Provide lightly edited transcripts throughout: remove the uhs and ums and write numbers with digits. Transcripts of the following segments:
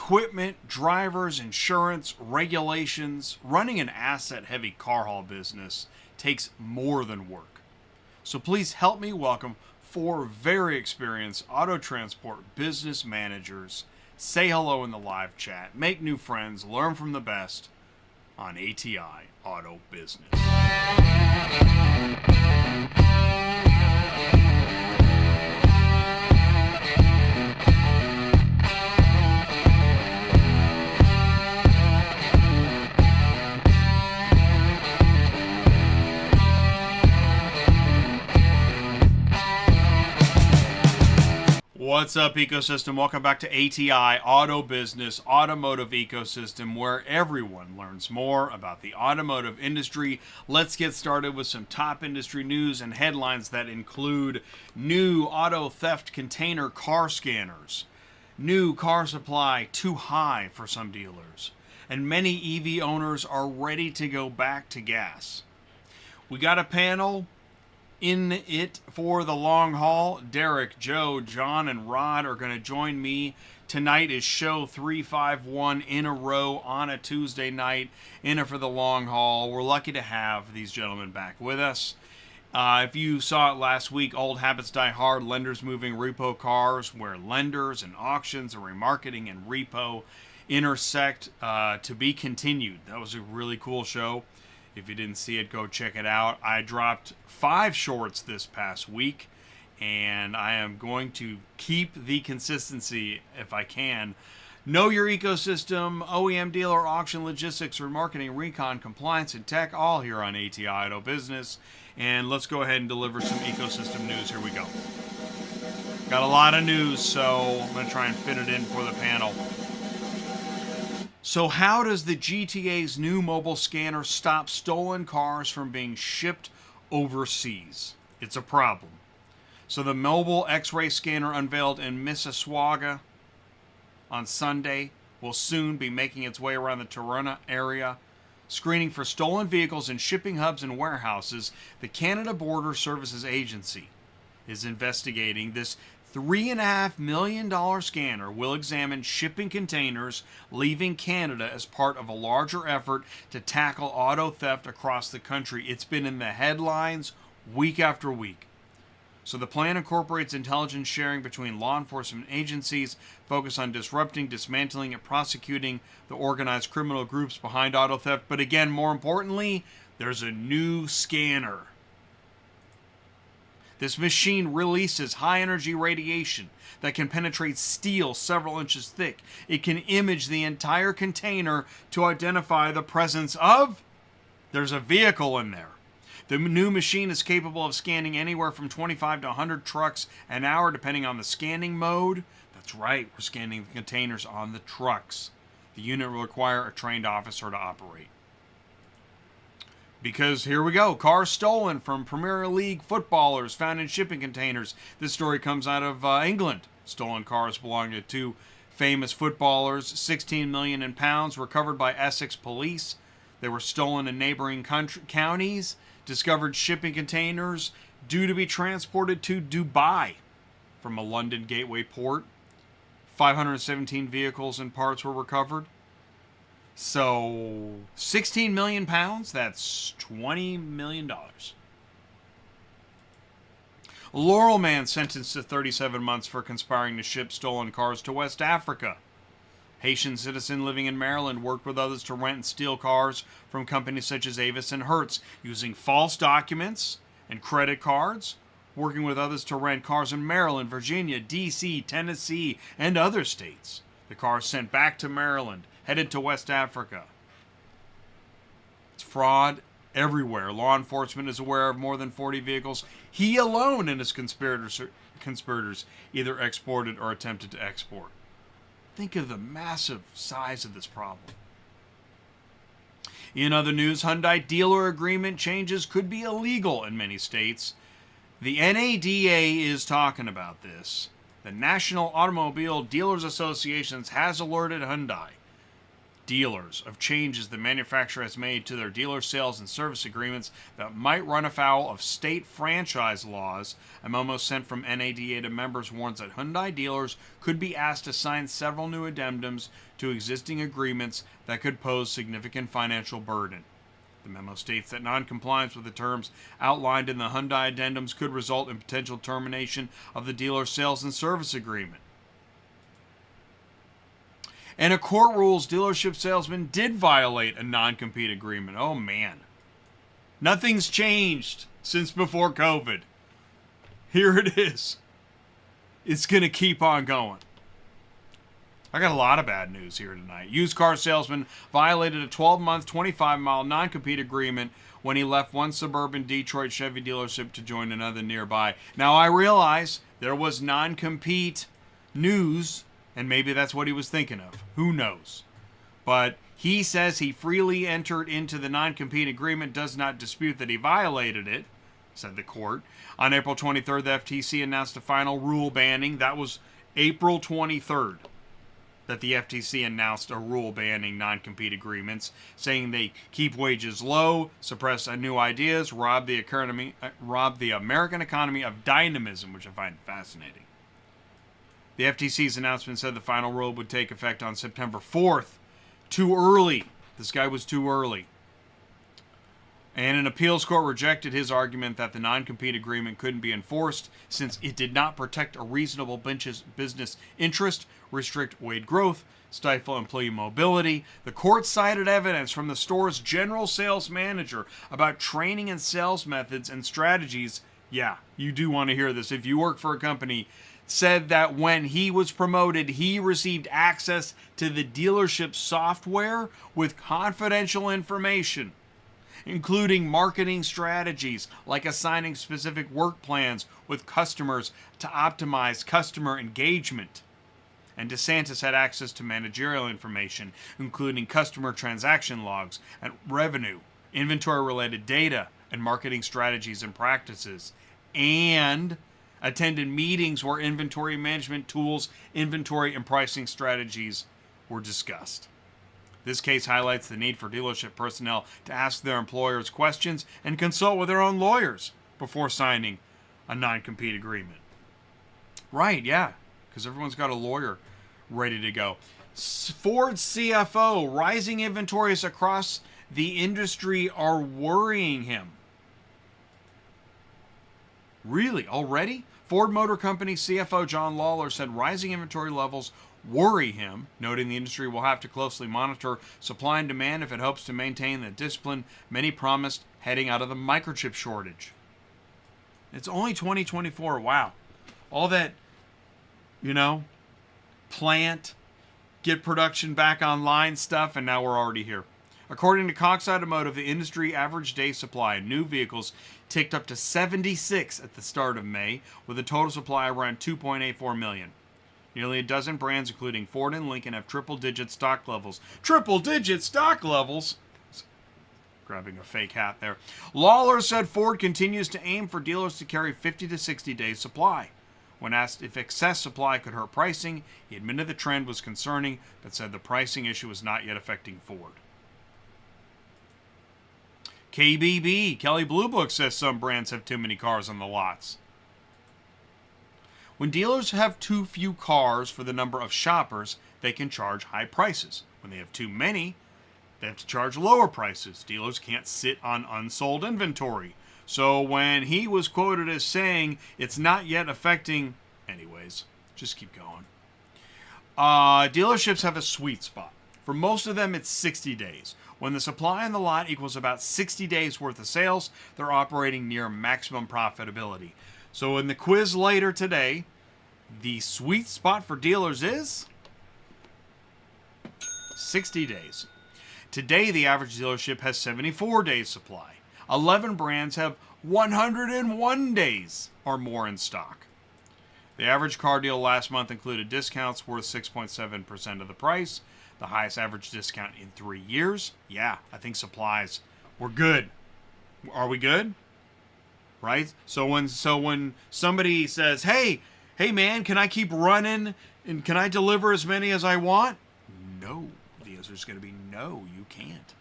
equipment, drivers, insurance, regulations. Running an asset-heavy car haul business takes more than work. So please help me welcome 4 very experienced auto transport business managers. Say hello in the live chat, make new friends, learn from the best on ATI Auto Business. What's up, ecosystem? Welcome back to ATI Auto Business, automotive ecosystem, where everyone learns more about the automotive industry. Let's get started with some top industry news and headlines that include new auto theft container car scanners, new car supply too high for some dealers, and many EV owners are ready to go back to gas. We got a panel in it for the long haul. Derick, Joe, John, and Rod are going to join me. Tonight is show 351 in a row on a Tuesday night, in it for the long haul. We're lucky to have these gentlemen back with us. If you saw it last week, Old Habits Die Hard, Lenders Moving Repo Cars, where lenders and auctions and remarketing and repo intersect, to be continued. That was a really cool show. If you didn't see it, go check it out. I dropped 5 shorts this past week, and I am going to keep the consistency if I can. Know your ecosystem, OEM dealer, auction, logistics, remarketing, recon, compliance, and tech, all here on ATI Auto Business. And let's go ahead and deliver some ecosystem news. Here we go. Got a lot of news, so I'm going to try and fit it in for the panel. So how does the GTA's new mobile scanner stop stolen cars from being shipped overseas? It's a problem. So the mobile X-ray scanner unveiled in Mississauga on Sunday will soon be making its way around the Toronto area, screening for stolen vehicles in shipping hubs and warehouses. The Canada Border Services Agency is investigating this $3.5 million scanner will examine shipping containers leaving Canada as part of a larger effort to tackle auto theft across the country. It's been in the headlines week after week. So the plan incorporates intelligence sharing between law enforcement agencies, focused on disrupting, dismantling, and prosecuting the organized criminal groups behind auto theft. But again, more importantly, there's a new scanner. This machine releases high-energy radiation that can penetrate steel several inches thick. It can image the entire container to identify the presence of... there's a vehicle in there. The new machine is capable of scanning anywhere from 25 to 100 trucks an hour, depending on the scanning mode. That's right, we're scanning the containers on the trucks. The unit will require a trained officer to operate. Because here we go, cars stolen from Premier League footballers found in shipping containers. This story comes out of England. Stolen cars belonging to 2 famous footballers, 16 million in pounds, recovered by Essex police. They were stolen in neighboring counties. Discovered shipping containers due to be transported to Dubai from a London gateway port. 517 vehicles and parts were recovered. So, 16 million pounds, that's $20 million. Laurel man sentenced to 37 months for conspiring to ship stolen cars to West Africa. Haitian citizen living in Maryland worked with others to rent and steal cars from companies such as Avis and Hertz, using false documents and credit cards, working with others to rent cars in Maryland, Virginia, D.C., Tennessee, and other states. The cars sent back to Maryland, headed to West Africa. It's fraud everywhere. Law enforcement is aware of more than 40 vehicles he alone and his conspirators either exported or attempted to export. Think of the massive size of this problem. In other news, Hyundai dealer agreement changes could be illegal in many states. The NADA is talking about this. The National Automobile Dealers Association has alerted Hyundai dealers of changes the manufacturer has made to their dealer sales and service agreements that might run afoul of state franchise laws. A memo sent from NADA to members warns that Hyundai dealers could be asked to sign several new addendums to existing agreements that could pose significant financial burden. The memo states that non-compliance with the terms outlined in the Hyundai addendums could result in potential termination of the dealer sales and service agreement. And a court rules dealership salesman did violate a non-compete agreement. Oh, man. Nothing's changed since before COVID. Here it is. It's going to keep on going. I got a lot of bad news here tonight. Used car salesman violated a 12-month, 25-mile non-compete agreement when he left one suburban Detroit Chevy dealership to join another nearby. Now, I realize there was non-compete news, and maybe that's what he was thinking of. Who knows? But he says he freely entered into the non-compete agreement, does not dispute that he violated it, said the court. On April 23rd, the FTC announced a final rule banning. That was April 23rd that the FTC announced a rule banning non-compete agreements, saying they keep wages low, suppress new ideas, rob the American economy of dynamism, which I find fascinating. The FTC's announcement said the final rule would take effect on September 4th. Too early. This guy was too early. And an appeals court rejected his argument that the non-compete agreement couldn't be enforced since it did not protect a reasonable business interest, restrict wage growth, stifle employee mobility. The court cited evidence from the store's general sales manager about training and sales methods and strategies. Yeah, you do want to hear this. If you work for a company, said that when he was promoted, he received access to the dealership software with confidential information, including marketing strategies like assigning specific work plans with customers to optimize customer engagement. And DeSantis had access to managerial information, including customer transaction logs and revenue, inventory-related data, and marketing strategies and practices, and attended meetings where inventory management tools, inventory, and pricing strategies were discussed. This case highlights the need for dealership personnel to ask their employers questions and consult with their own lawyers before signing a non-compete agreement. Right, yeah, because everyone's got a lawyer ready to go. Ford CFO, rising inventories across the industry are worrying him. Really? Already? Ford Motor Company CFO John Lawler said rising inventory levels worry him, noting the industry will have to closely monitor supply and demand if it hopes to maintain the discipline many promised heading out of the microchip shortage. It's only 2024. Wow. All that, plant, get production back online stuff, and now we're already here. According to Cox Automotive, the industry average day supply of new vehicles ticked up to 76 at the start of May, with a total supply around 2.84 million. Nearly a dozen brands, including Ford and Lincoln, have triple-digit stock levels. Triple-digit stock levels? Grabbing a fake hat there. Lawler said Ford continues to aim for dealers to carry 50 to 60 days supply. When asked if excess supply could hurt pricing, he admitted the trend was concerning, but said the pricing issue was not yet affecting Ford. KBB, Kelley Blue Book, says some brands have too many cars on the lots. When dealers have too few cars for the number of shoppers, they can charge high prices. When they have too many, they have to charge lower prices. Dealers can't sit on unsold inventory. So when he was quoted as saying it's not yet affecting... Anyways, just keep going. Dealerships have a sweet spot. For most of them, it's 60 days. When the supply on the lot equals about 60 days worth of sales, they're operating near maximum profitability. So in the quiz later today, the sweet spot for dealers is 60 days. Today, the average dealership has 74 days supply. 11 brands have 101 days or more in stock. The average car deal last month included discounts worth 6.7% of the price, the highest average discount in 3 years. Yeah, I think supplies were good. Are we good? Right? So when somebody says, hey man, can I keep running and can I deliver as many as I want? No. The answer is going to be no, you can't.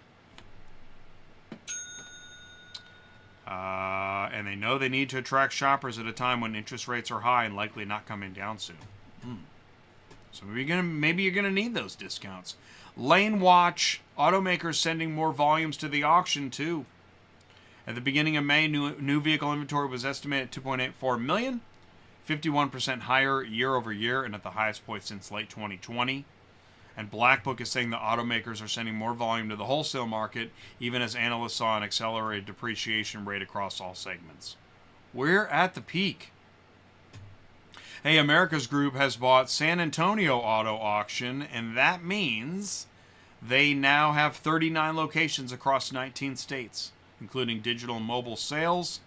And they know they need to attract shoppers at a time when interest rates are high and likely not coming down soon. So maybe you're gonna need those discounts. Lane watch. Automakers sending more volumes to the auction too. At the beginning of May, new vehicle inventory was estimated at 2.84 million, 51% higher year over year, and at the highest point since late 2020. And Black Book is saying the automakers are sending more volume to the wholesale market, even as analysts saw an accelerated depreciation rate across all segments. We're at the peak. Hey, America's Group has bought San Antonio Auto Auction, and that means they now have 39 locations across 19 states, including digital and mobile sales.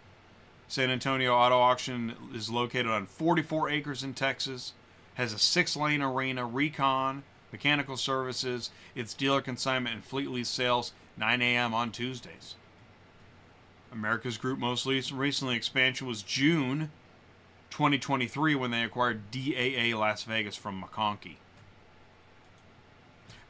San Antonio Auto Auction is located on 44 acres in Texas, has a 6-lane arena, recon, mechanical services, its dealer consignment and fleet lease sales, 9 a.m. on Tuesdays. America's Group most recently expansion was June 2023 when they acquired DAA Las Vegas from McConkey.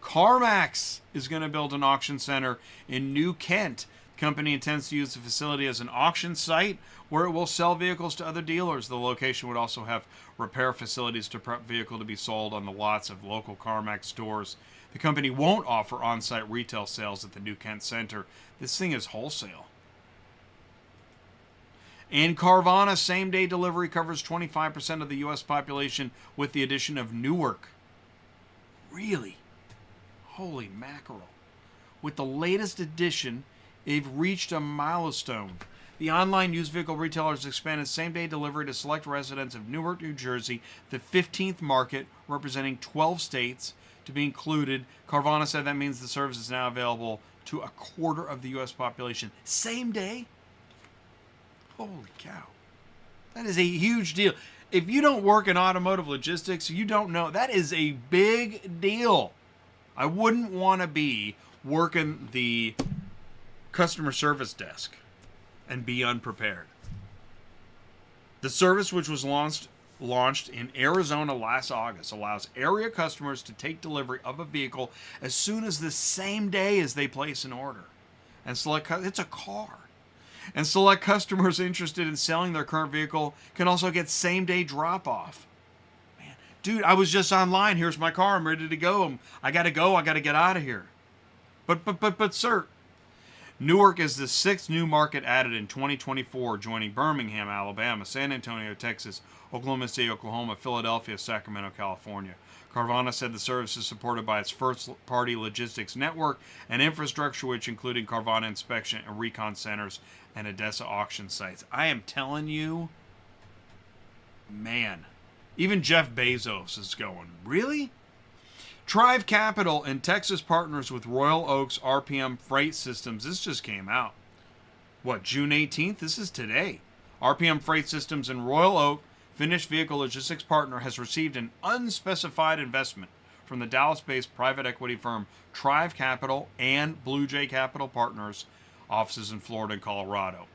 CarMax is going to build an auction center in New Kent. The company intends to use the facility as an auction site where it will sell vehicles to other dealers. The location would also have repair facilities to prep vehicle to be sold on the lots of local CarMax stores. The company won't offer on-site retail sales at the New Kent Center. This thing is wholesale. And Carvana same-day delivery covers 25% of the U.S. population with the addition of Newark. Really? Holy mackerel. With the latest addition, they've reached a milestone. The online used vehicle retailers expanded same-day delivery to select residents of Newark, New Jersey, the 15th market, representing 12 states, to be included. Carvana said that means the service is now available to a quarter of the U.S. population. Same day? Holy cow. That is a huge deal. If you don't work in automotive logistics, you don't know. That is a big deal. I wouldn't want to be working the customer service desk and be unprepared. The service, which was launched in Arizona last August, allows area customers to take delivery of a vehicle as soon as the same day as they place an order. And select, it's a car. And select customers interested in selling their current vehicle can also get same-day drop-off. Man, dude, I was just online. Here's my car. I'm ready to go. I got to go. I got to get out of here. But, sir, Newark is the 6th new market added in 2024, joining Birmingham, Alabama, San Antonio, Texas, Oklahoma City, Oklahoma, Philadelphia, Sacramento, California. Carvana said the service is supported by its first-party logistics network and infrastructure, which including Carvana inspection and recon centers and Odessa auction sites. I am telling you, man, even Jeff Bezos is going, really? Trive Capital and Texas partners with Royal Oaks RPM Freight Systems. This just came out. What, June 18th? This is today. RPM Freight Systems and Royal Oak Finished Vehicle Logistics Partner has received an unspecified investment from the Dallas-based private equity firm Trive Capital and Blue Jay Capital Partners, offices in Florida and Colorado.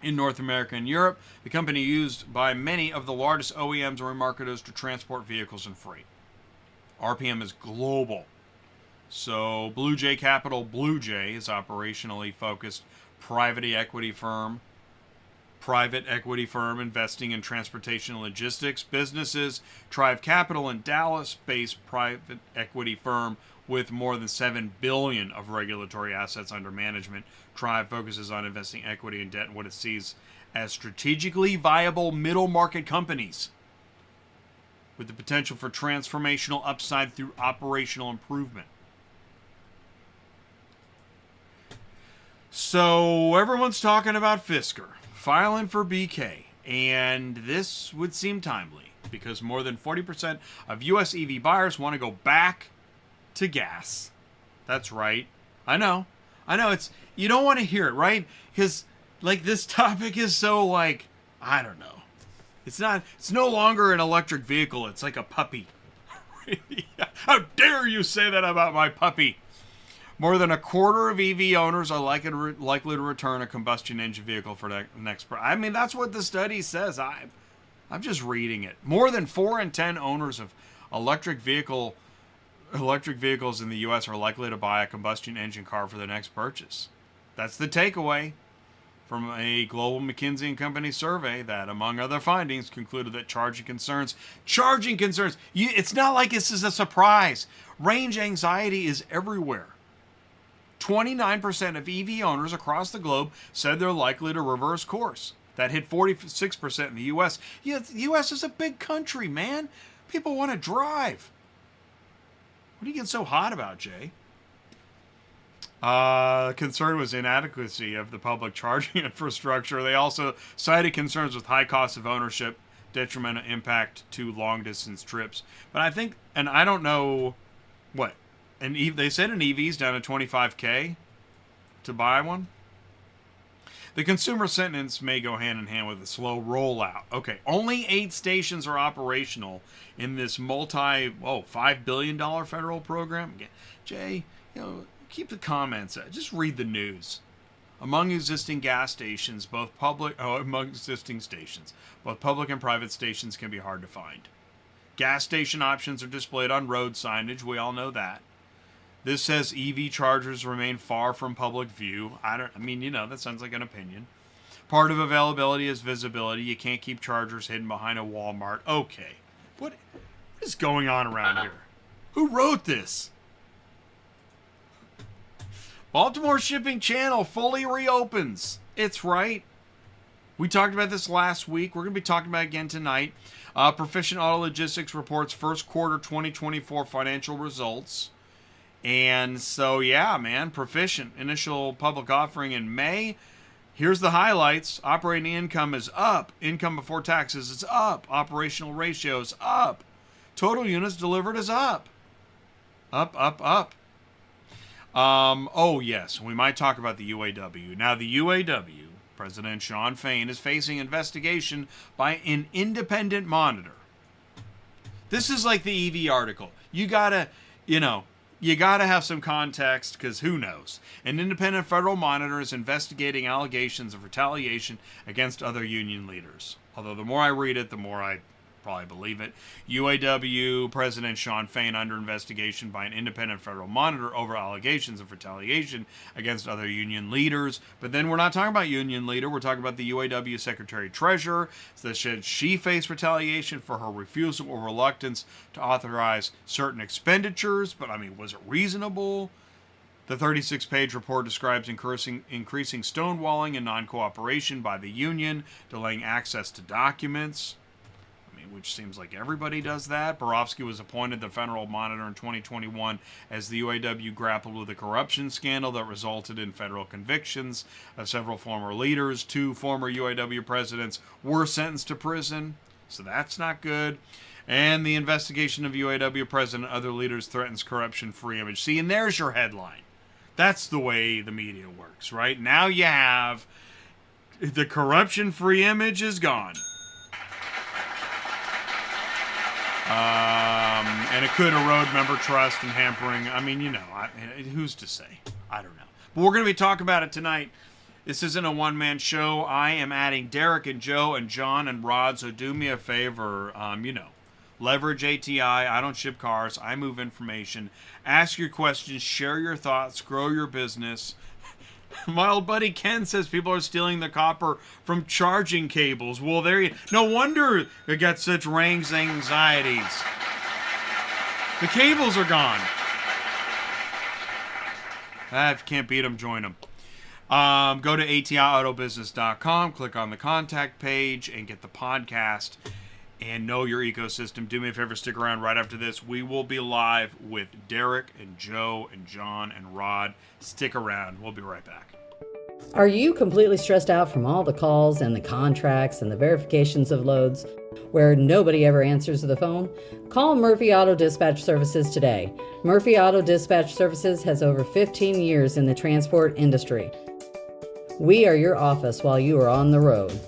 In North America and Europe, the company used by many of the largest OEMs and remarketers to transport vehicles and freight. RPM is global. So Blue Jay Capital, Blue Jay is operationally focused private equity firm investing in transportation and logistics businesses. Trive Capital and Dallas-based private equity firm with more than $7 billion of regulatory assets under management. Trive focuses on investing equity and debt in what it sees as strategically viable middle market companies with the potential for transformational upside through operational improvement. So everyone's talking about Fisker filing for BK, and this would seem timely because more than 40% of U.S. EV buyers want to go back to gas. That's right. I know. It's, you don't want to hear it, right? Because like this topic is so like, I don't know. It's no longer an electric vehicle. It's like a puppy. How dare you say that about my puppy? More than a quarter of EV owners are likely to return a combustion engine vehicle for the next. I mean, that's what the study says. I'm just reading it. More than 4 in 10 owners of electric vehicle electric vehicles in the U.S. are likely to buy a combustion engine car for their next purchase. That's the takeaway from a global McKinsey & Company survey that, among other findings, concluded that charging concerns, it's not like this is a surprise. Range anxiety is everywhere. 29% of EV owners across the globe said they're likely to reverse course. That hit 46% in the U.S. Yeah, the U.S. is a big country, man. People want to drive. What are you getting so hot about, Jay? Concern was inadequacy of the public charging infrastructure. They also cited concerns with high cost of ownership, detrimental impact to long-distance trips. But I think, and I don't know what, they said an EV's down to $25K to buy one. The consumer sentence may go hand in hand with a slow rollout. Okay, only 8 stations are operational in this $5 billion federal program. Jay, keep the comments out. Just read the news. Among existing stations, both public and private stations can be hard to find. Gas station options are displayed on road signage. We all know that. This says EV chargers remain far from public view. That sounds like an opinion. Part of availability is visibility. You can't keep chargers hidden behind a Walmart. Okay. What is going on around here? Who wrote this? Baltimore shipping channel fully reopens. It's right. We talked about this last week. We're going to be talking about it again tonight. Proficient Auto Logistics reports first quarter 2024 financial results. And so, yeah, man, Proficient. Initial public offering in May. Here's the highlights. Operating income is up. Income before taxes is up. Operational ratio is up. Total units delivered is up. Up. Yes, we might talk about the UAW. Now, the UAW, President Shawn Fain, is facing investigation by an independent monitor. This is like the EV article. You gotta have some context, because who knows? An independent federal monitor is investigating allegations of retaliation against other union leaders. Although the more I read it, the more I probably believe it. UAW President Shawn Fain under investigation by an independent federal monitor over allegations of retaliation against other union leaders. But then we're not talking about union leader. We're talking about the UAW Secretary Treasurer. So that she faced retaliation for her refusal or reluctance to authorize certain expenditures. But was it reasonable? The 36-page report describes increasing stonewalling and non-cooperation by the union, delaying access to documents, which seems like everybody does that. Borofsky was appointed the federal monitor in 2021 as the UAW grappled with a corruption scandal that resulted in federal convictions of several former leaders. 2 former UAW presidents were sentenced to prison, so that's not good. And the investigation of UAW president and other leaders threatens corruption-free image. See, and there's your headline. That's the way the media works, right? Now you have the corruption-free image is gone. And it could erode member trust and hampering. Who's to say? I don't know. But we're going to be talking about it tonight. This isn't a one-man show. I am adding Derick and Joe and John and Rod, so do me a favor. Leverage ATI. I don't ship cars. I move information. Ask your questions. Share your thoughts. Grow your business. My old buddy Ken says people are stealing the copper from charging cables. Well, no wonder they got such range anxieties. The cables are gone. If you can't beat them, join them. Go to atiautobusiness.com, click on the contact page, and get the podcast. And know your ecosystem. Do me a favor, stick around right after this. We will be live with Derick and Joe and John and Rod. Stick around. We'll be right back. Are you completely stressed out from all the calls and the contracts and the verifications of loads where nobody ever answers the phone? Call Murphy Auto Dispatch Services today. Murphy Auto Dispatch Services has over 15 years in the transport industry. We are your office while you are on the road.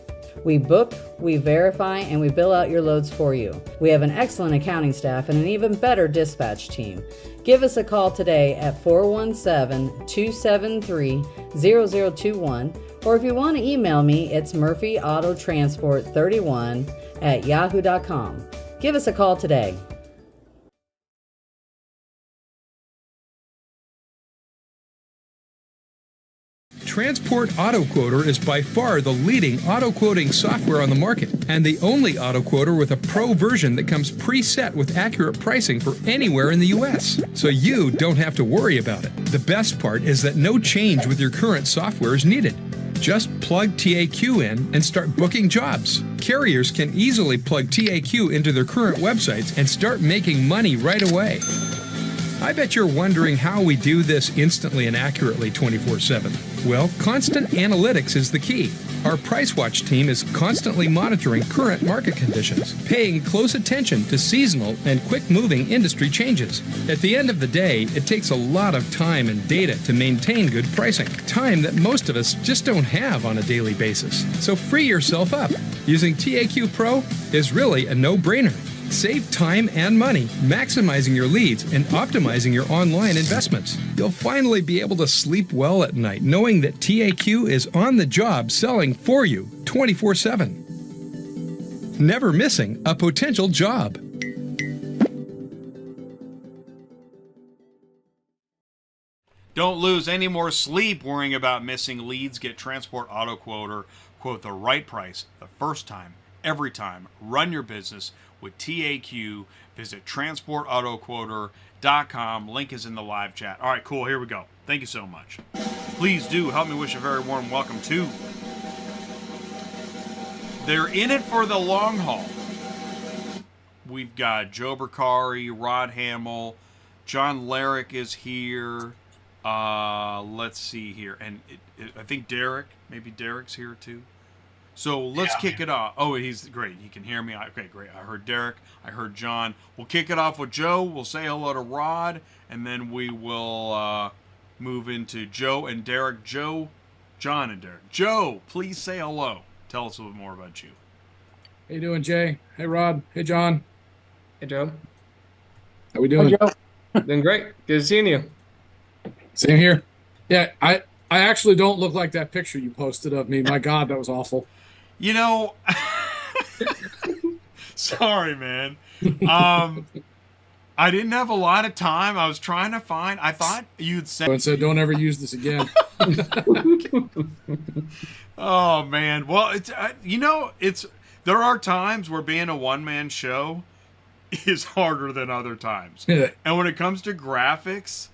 We book, we verify, and we bill out your loads for you. We have an excellent accounting staff and an even better dispatch team. Give us a call today at 417-273-0021, or if you want to email me, it's murphyautotransport31@yahoo.com. Give us a call today. Transport Auto Quoter is by far the leading auto quoting software on the market, and the only auto quoter with a pro version that comes preset with accurate pricing for anywhere in the U.S. So you don't have to worry about it. The best part is that no change with your current software is needed. Just plug TAQ in and start booking jobs. Carriers can easily plug TAQ into their current websites and start making money right away. I bet you're wondering how we do this instantly and accurately 24/7. Well, constant analytics is the key. Our Price Watch team is constantly monitoring current market conditions, paying close attention to seasonal and quick-moving industry changes. At the end of the day, it takes a lot of time and data to maintain good pricing, time that most of us just don't have on a daily basis. So free yourself up. Using TAQ Pro is really a no-brainer. Save time and money, maximizing your leads and optimizing your online investments. You'll finally be able to sleep well at night knowing that TAQ is on the job selling for you 24/7. Never missing a potential job. Don't lose any more sleep worrying about missing leads. Get Transport Auto Quoter. Quote the right price the first time, every time. Run your business with TAQ. Visit transportautoquoter.com. Link is in the live chat. All right, cool. Here we go. Thank you so much. Please do help me wish a very warm welcome to. They're in it for the long haul. We've got Joe Bercari, Rod Hamil, John Larick is here. Let's see here. And I think Derick, maybe Derick's here too. So let's kick it off. Oh, he's great. He can hear me. Okay, great. I heard Derick. I heard John. We'll kick it off with Joe. We'll say hello to Rod, and then we will move into Joe and Derick. Joe, John, and Derick. Joe, please say hello. Tell us a little bit more about you. How you doing, Jay? Hey, Rod. Hey, John. Hey, Joe. How we doing? Hey, Joe. Doing great. Good seeing you. Same here. Yeah, I actually don't look like that picture you posted of me. My God, that was awful. You know, sorry, man. I didn't have a lot of time. I was trying to find. I thought you'd say. And said, "Don't ever use this again." Oh man. Well, it's there are times where being a one-man show is harder than other times. And when it comes to graphics,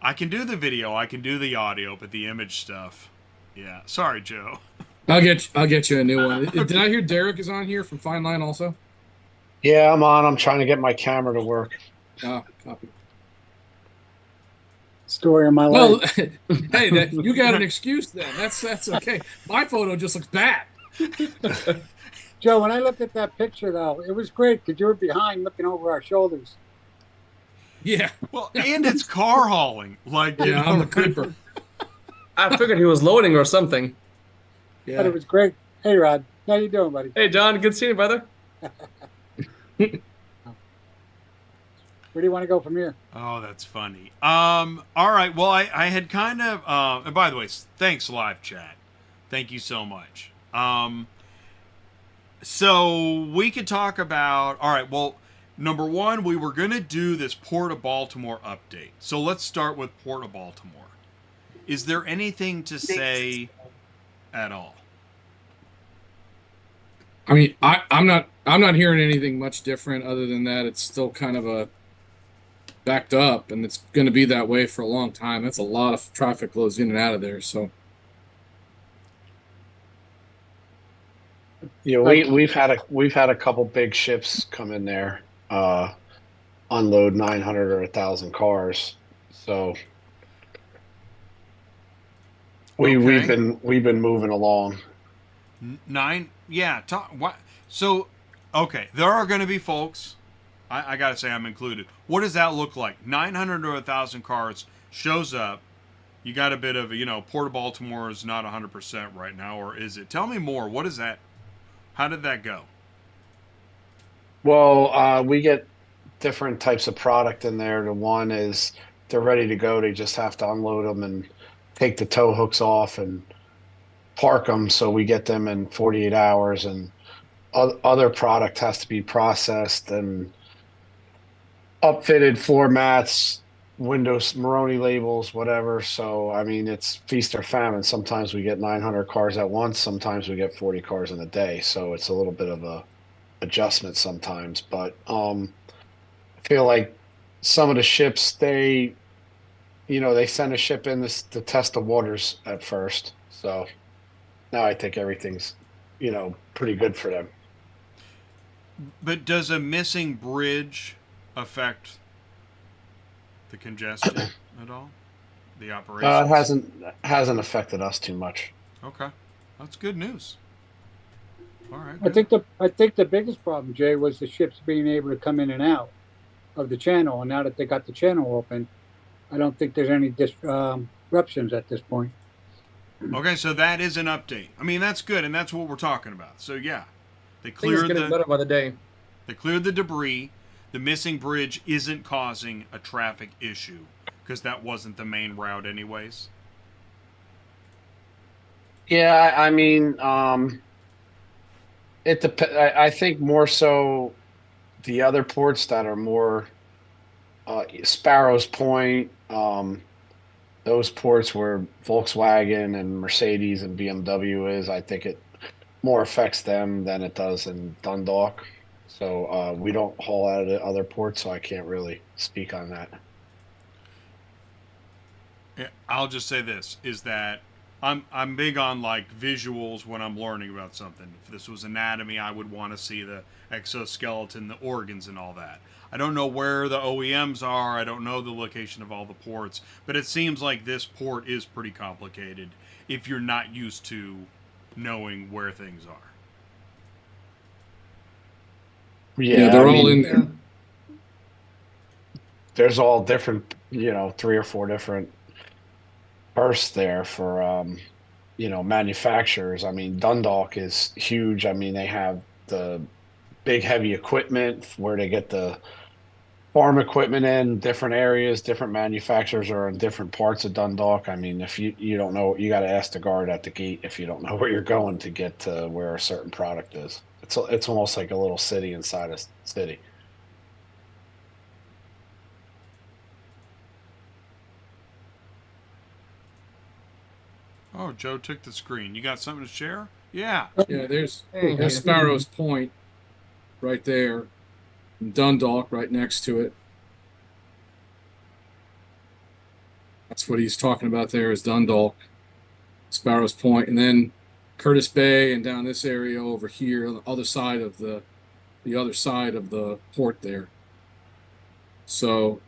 I can do the video, I can do the audio, but the image stuff, yeah. Sorry, Joe. I'll get you a new one. Did I hear Derick is on here from Fine Line also? Yeah, I'm on. I'm trying to get my camera to work. Oh, copy. Story of my Well, life. hey, you got an excuse then. That's okay. My photo just looks bad. Joe, when I looked at that picture, though, it was great because you were behind looking over our shoulders. Yeah. Well, and it's car hauling. Like, yeah, I'm the creeper. I figured he was loading or something. Yeah. But it was great. Hey, Rod. How you doing, buddy? Hey, John. Good seeing you, brother. Where do you want to go from here? Oh, that's funny. All right. Well, I had kind of, and by the way, thanks, live chat. Thank you so much. So we could talk about, all right, well, number one, we were going to do this Port of Baltimore update. So let's start with Port of Baltimore. Is there anything to say at all? I mean, I'm not hearing anything much different other than that it's still kind of a backed up, and it's going to be that way for a long time. That's a lot of traffic flows in and out of there. So Yeah, we've had a couple big ships come in there, unload 900 or 1,000 cars. So we've been moving along. So, okay, there are going to be folks. I got to say, I'm included. What does that look like? 900 or 1,000 cars shows up. You got a bit of, Port of Baltimore is not 100% right now, or is it? Tell me more. What is that? How did that go? Well, we get different types of product in there. The one is they're ready to go. They just have to unload them and take the tow hooks off and park them. So we get them in 48 hours, and other product has to be processed and upfitted, floor mats, Windows Maroni labels, whatever. So I mean, it's feast or famine. Sometimes we get 900 cars at once. Sometimes we get 40 cars in a day. So it's a little bit of a adjustment sometimes. But I feel like some of the ships they send a ship in to test the waters at first. So now I think everything's pretty good for them. But does a missing bridge affect the congestion at all? The operation? It hasn't affected us too much. Okay, that's good news. All right. I think the biggest problem, Jay, was the ships being able to come in and out of the channel. And now that they got the channel open, I don't think there's any disruptions at this point. Okay, so that is an update. I mean, that's good, and that's what we're talking about. So yeah, they Things cleared getting better by the day. They cleared the debris. The missing bridge isn't causing a traffic issue because that wasn't the main route anyways. Yeah, I mean, it depends. I think more so the other ports that are more Sparrows Point, those ports where Volkswagen and Mercedes and BMW is, I think it more affects them than it does in Dundalk. So we don't haul out of the other ports, so I can't really speak on that. Yeah, I'll just say this, is that I'm big on like visuals when I'm learning about something. If this was anatomy, I would want to see the exoskeleton, the organs, and all that. I don't know where the OEMs are. I don't know the location of all the ports, but it seems like this port is pretty complicated if you're not used to knowing where things are. Yeah, they're all in there. There's all different, 3 or 4 different berths there for, manufacturers. I mean, Dundalk is huge. I mean, they have the big heavy equipment where they get the farm equipment in different areas. Different manufacturers are in different parts of Dundalk. I mean, if you don't know, you got to ask the guard at the gate if you don't know where you're going to get to where a certain product is. It's almost like a little city inside a city. Oh, Joe took the screen. You got something to share? Yeah. Yeah, there's Hey, Sparrows Point right there, and Dundalk right next to it. That's what he's talking about there is Dundalk, Sparrows Point, and then Curtis Bay and down this area over here on the other side of the other side of the port there. So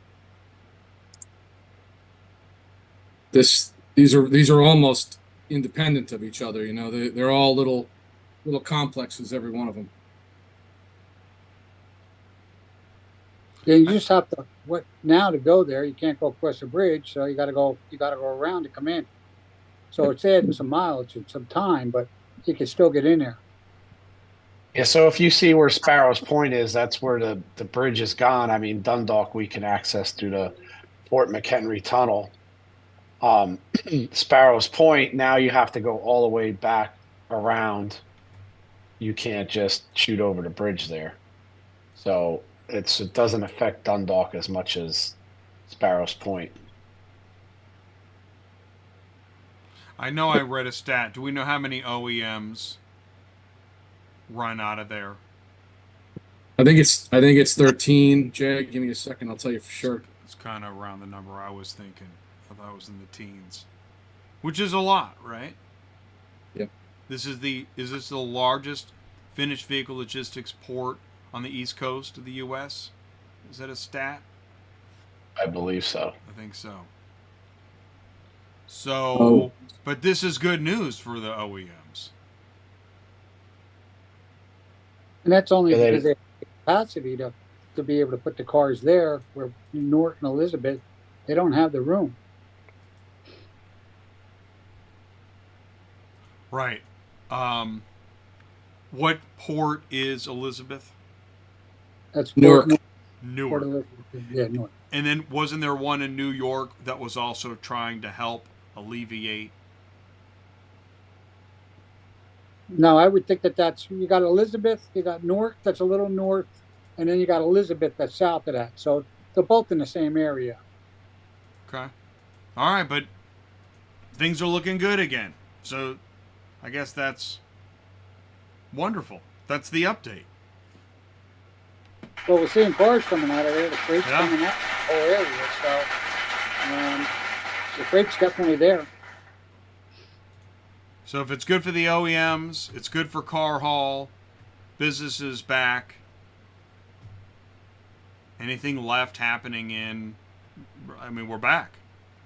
these are almost independent of each other. They're all little complexes, every one of them. Yeah, you just have to to go there. You can't go across the bridge, so you got to go around to come in. So it's adding some mileage and some time, but you can still get in there. Yeah, so if you see where Sparrows Point is, that's where the bridge is gone. I mean, Dundalk we can access through the Fort McHenry Tunnel. Sparrows Point, now you have to go all the way back around. You can't just shoot over the bridge there. So it doesn't affect Dundalk as much as Sparrows Point. I know I read a stat. Do we know how many OEMs run out of there? I think it's 13. Jay, give me a second. I'll tell you for sure. It's kind of around the number I was thinking. I thought it was in the teens, which is a lot, right? Yep. Is this the largest finished vehicle logistics port on the East Coast of the U.S.? Is that a stat? I believe so. I think so. So, but this is good news for the OEMs. And that's only because they have the capacity to be able to put the cars there, where North and Elizabeth, they don't have the room. Right. What port is Elizabeth? That's Newark. Newark. Elizabeth. Yeah, Newark. And then wasn't there one in New York that was also trying to help alleviate? No, I would think that's you got Elizabeth, you got Newark, that's a little north, and then you got Elizabeth that's south of that. So they're both in the same area. Okay. All right, but things are looking good again. So I guess that's wonderful. That's the update. Well, we're seeing cars coming out of there. The freight's Yeah. coming out of the whole area. So the freight's definitely there. So if it's good for the OEMs, it's good for car haul, business is back. Anything left happening in, I mean, we're back.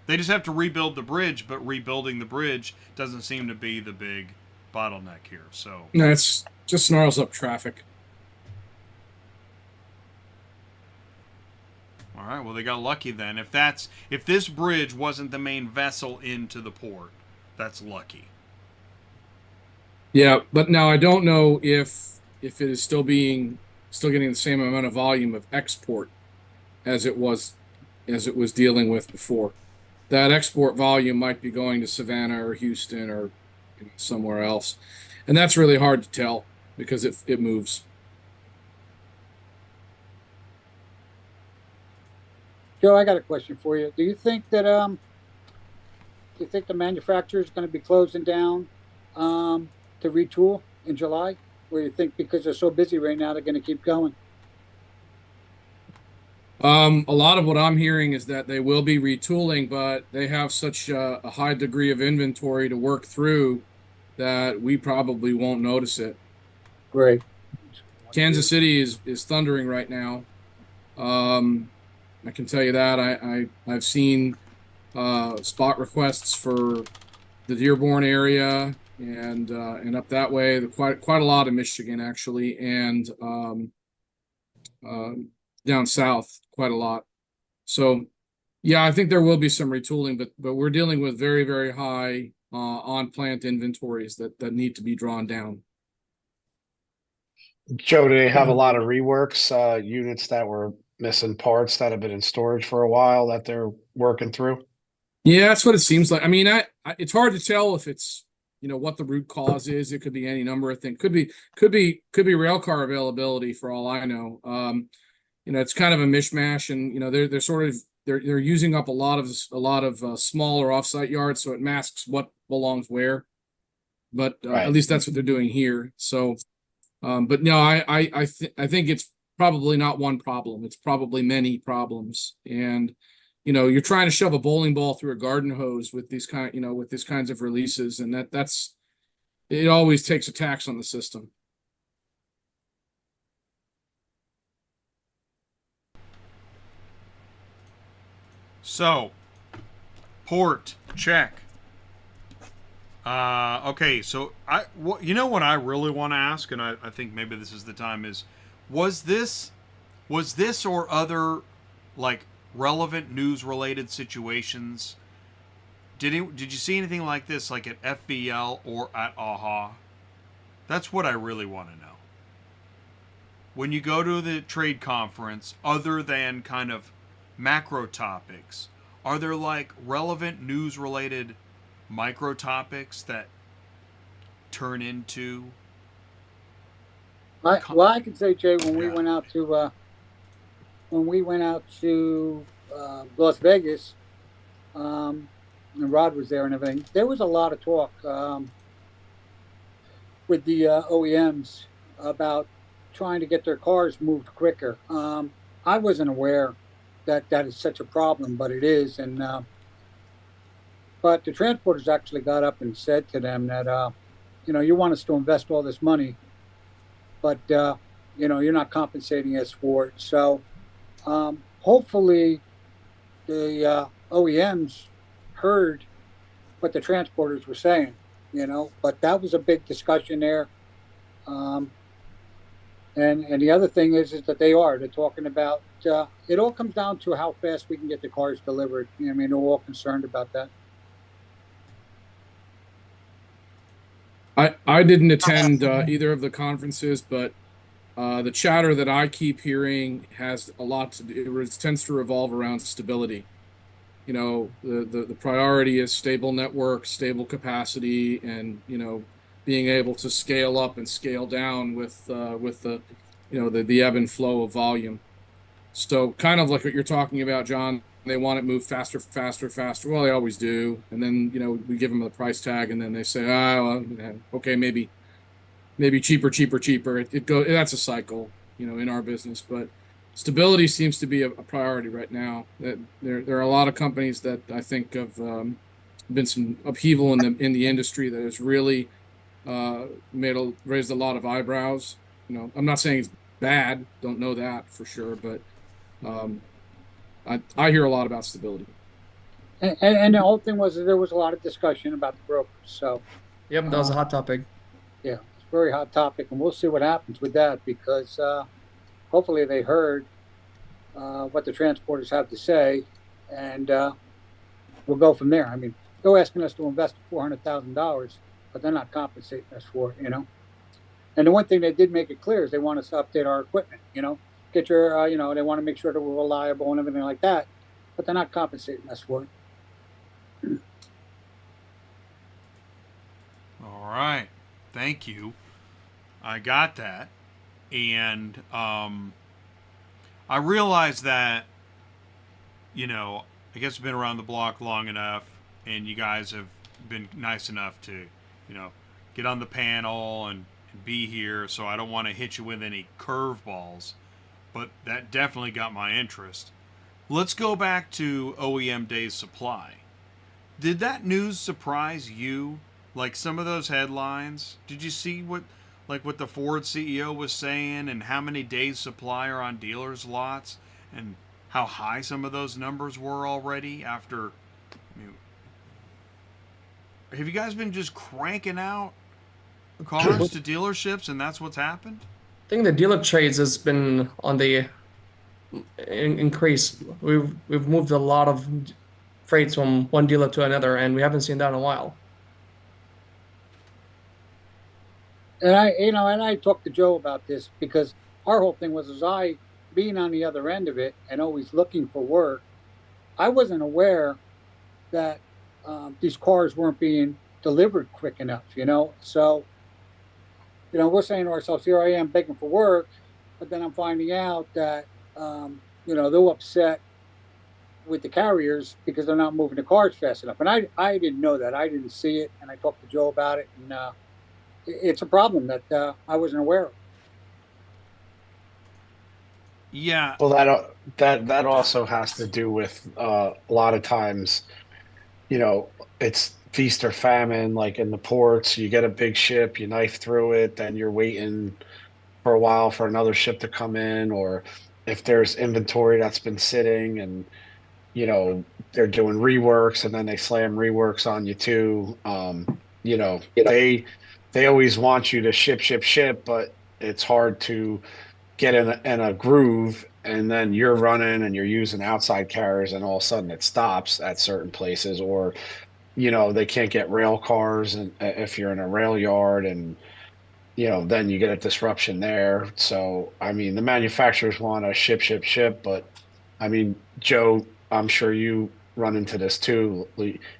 They just have to rebuild the bridge, but rebuilding the bridge doesn't seem to be the big bottleneck here. So No, it's just snarls up traffic. all right, well they got lucky then. If this bridge wasn't the main vessel into the port, that's lucky. Yeah, but now I don't know if it is still getting the same amount of volume of export as it was dealing with before. That export volume might be going to Savannah or Houston or somewhere else, and that's really hard to tell because it moves. Joe, I got a question for you. Do you think that the manufacturer is going to be closing down to retool in July, or you think because they're so busy right now they're going to keep going? A lot of what I'm hearing is that they will be retooling, but they have such a high degree of inventory to work through that we probably won't notice it. Great. Kansas City is thundering right now. I can tell you that I've seen spot requests for the Dearborn area and up that way. Quite a lot of Michigan actually, and down south quite a lot. So yeah, I think there will be some retooling, but we're dealing with very, very high on plant inventories that need to be drawn down. Joe, do they have a lot of reworks, units that were missing parts that have been in storage for a while that they're working through? Yeah, that's what it seems like. I mean, it's hard to tell if it's what the root cause is. It could be any number of things. Could be rail car availability for all I know. It's kind of a mishmash, and they're using up a lot of smaller offsite yards, so it masks what belongs where. But Right. At least that's what they're doing here. So, but no, I think it's probably not one problem. It's probably many problems, and you're trying to shove a bowling ball through a garden hose with these kinds of releases, and that's it always takes a tax on the system. So, port check. Okay, so what I really want to ask, and I think maybe this is the time, is was this or other like relevant news related situations? Did you see anything like this like at FVL or at AHA? That's what I really want to know. When you go to the trade conference, other than kind of macro topics, are there like relevant news related micro topics that turn into I can say, Jay, when we went out to Las Vegas, and Rod was there and everything, there was a lot of talk with the OEMs about trying to get their cars moved quicker. I wasn't aware that is such a problem, but it is. And but the transporters actually got up and said to them that you want us to invest all this money, but you're not compensating us for it. So hopefully the OEMs heard what the transporters were saying, but that was a big discussion there. And the other thing is that they're talking about, it all comes down to how fast we can get the cars delivered. I mean, they're all concerned about that. I didn't attend either of the conferences, but the chatter that I keep hearing has a lot to do. It tends to revolve around stability. The priority is stable network, stable capacity, and being able to scale up and scale down with the ebb and flow of volume. So kind of like what you're talking about, John, They want it moved faster, faster, faster. Well, they always do. And then, we give them the price tag, and then they say, oh, well, okay, maybe cheaper, cheaper, cheaper. That's a cycle, in our business. But stability seems to be a priority right now. That there are a lot of companies that I think have been some upheaval in the industry that has really raised a lot of eyebrows. I'm not saying it's bad. Don't know that for sure, but I hear a lot about stability. And the whole thing was that there was a lot of discussion about the brokers. So, Yep, that was a hot topic. yeah, it's a very hot topic, and we'll see what happens with that because hopefully they heard what the transporters have to say, and we'll go from there. I mean, they're asking us to invest $400,000, but they're not compensating us for it, And the one thing they did make it clear is they want us to update our equipment, get your, they want to make sure that we're reliable and everything like that, but they're not compensating us for it. All right. Thank you. I got that. And I realize that, I guess I've been around the block long enough, and you guys have been nice enough to, get on the panel and be here, so I don't want to hit you with any curveballs, but that definitely got my interest. Let's go back to OEM days supply. Did that news surprise you? Like some of those headlines? Did you see what the Ford CEO was saying and how many days supply are on dealers' lots and how high some of those numbers were already after? Have you guys been just cranking out cars to dealerships and that's what's happened? I think the dealer trades has been on the increase. We've moved a lot of freights from one dealer to another, and we haven't seen that in a while. And I talked to Joe about this because our whole thing was I being on the other end of it and always looking for work. I wasn't aware that these cars weren't being delivered quick enough, So, we're saying to ourselves, here I am begging for work, but then I'm finding out that, they're upset with the carriers because they're not moving the cars fast enough. And I didn't know that. I didn't see it. And I talked to Joe about it. And it's a problem that I wasn't aware of. Yeah. Well, that also has to do with a lot of times, it's feast or famine. Like in the ports, you get a big ship, you knife through it, then you're waiting for a while for another ship to come in, or if there's inventory that's been sitting and they're doing reworks and then they slam reworks on you too. They always want you to ship, but it's hard to get in a groove, and then you're running and you're using outside carriers and all of a sudden it stops at certain places, or they can't get rail cars, and if you're in a rail yard, and then you get a disruption there. So I mean, the manufacturers want to ship, but I mean, Joe, I'm sure you run into this too.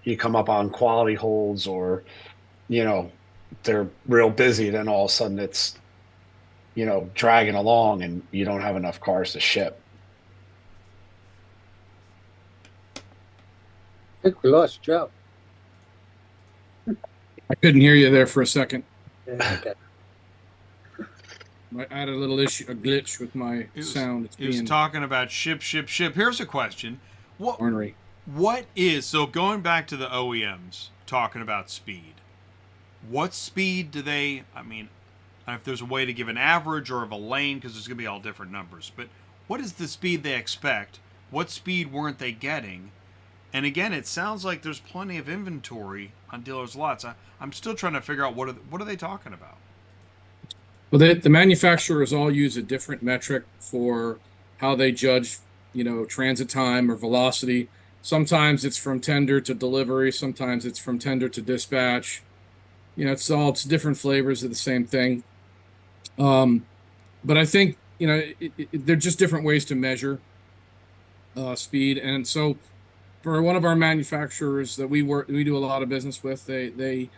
You come up on quality holds, or they're real busy, then all of a sudden it's dragging along and you don't have enough cars to ship. I think we lost Joe. I couldn't hear you there for a second. Yeah, okay. I had a little issue, a glitch with my sound. He was talking about ship. Here's a question. Ornery. What is, so going back to the OEMs, talking about speed, what speed do they, I mean, if there's a way to give an average or of a lane, because there's going to be all different numbers, but what is the speed they expect? What speed weren't they getting? And again, it sounds like there's plenty of inventory on dealers' lots. I'm still trying to figure out what are they talking about? Well, the manufacturers all use a different metric for how they judge, transit time or velocity. Sometimes it's from tender to delivery. Sometimes it's from tender to dispatch. It's different flavors of the same thing. But I think, they're just different ways to measure speed. And so for one of our manufacturers that we do a lot of business with, they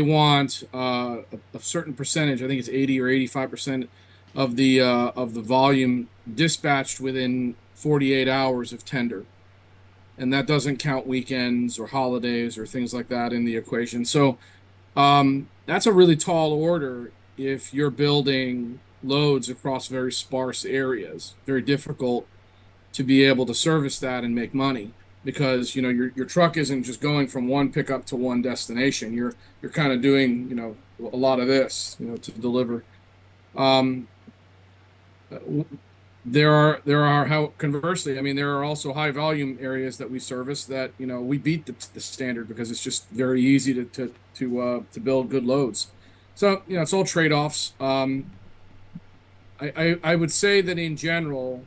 want a certain percentage. I think it's 80 or 85% of the volume dispatched within 48 hours of tender. and that doesn't count weekends or holidays or things like that in the equation. So that's a really tall order if you're building loads across very sparse areas. Very difficult to be able to service that and make money, because your truck isn't just going from one pickup to one destination. You're kind of doing a lot of this to deliver. There are how conversely, I mean, there are also high volume areas that we service that we beat the standard because it's just very easy to build good loads. So it's all trade-offs. I would say that in general,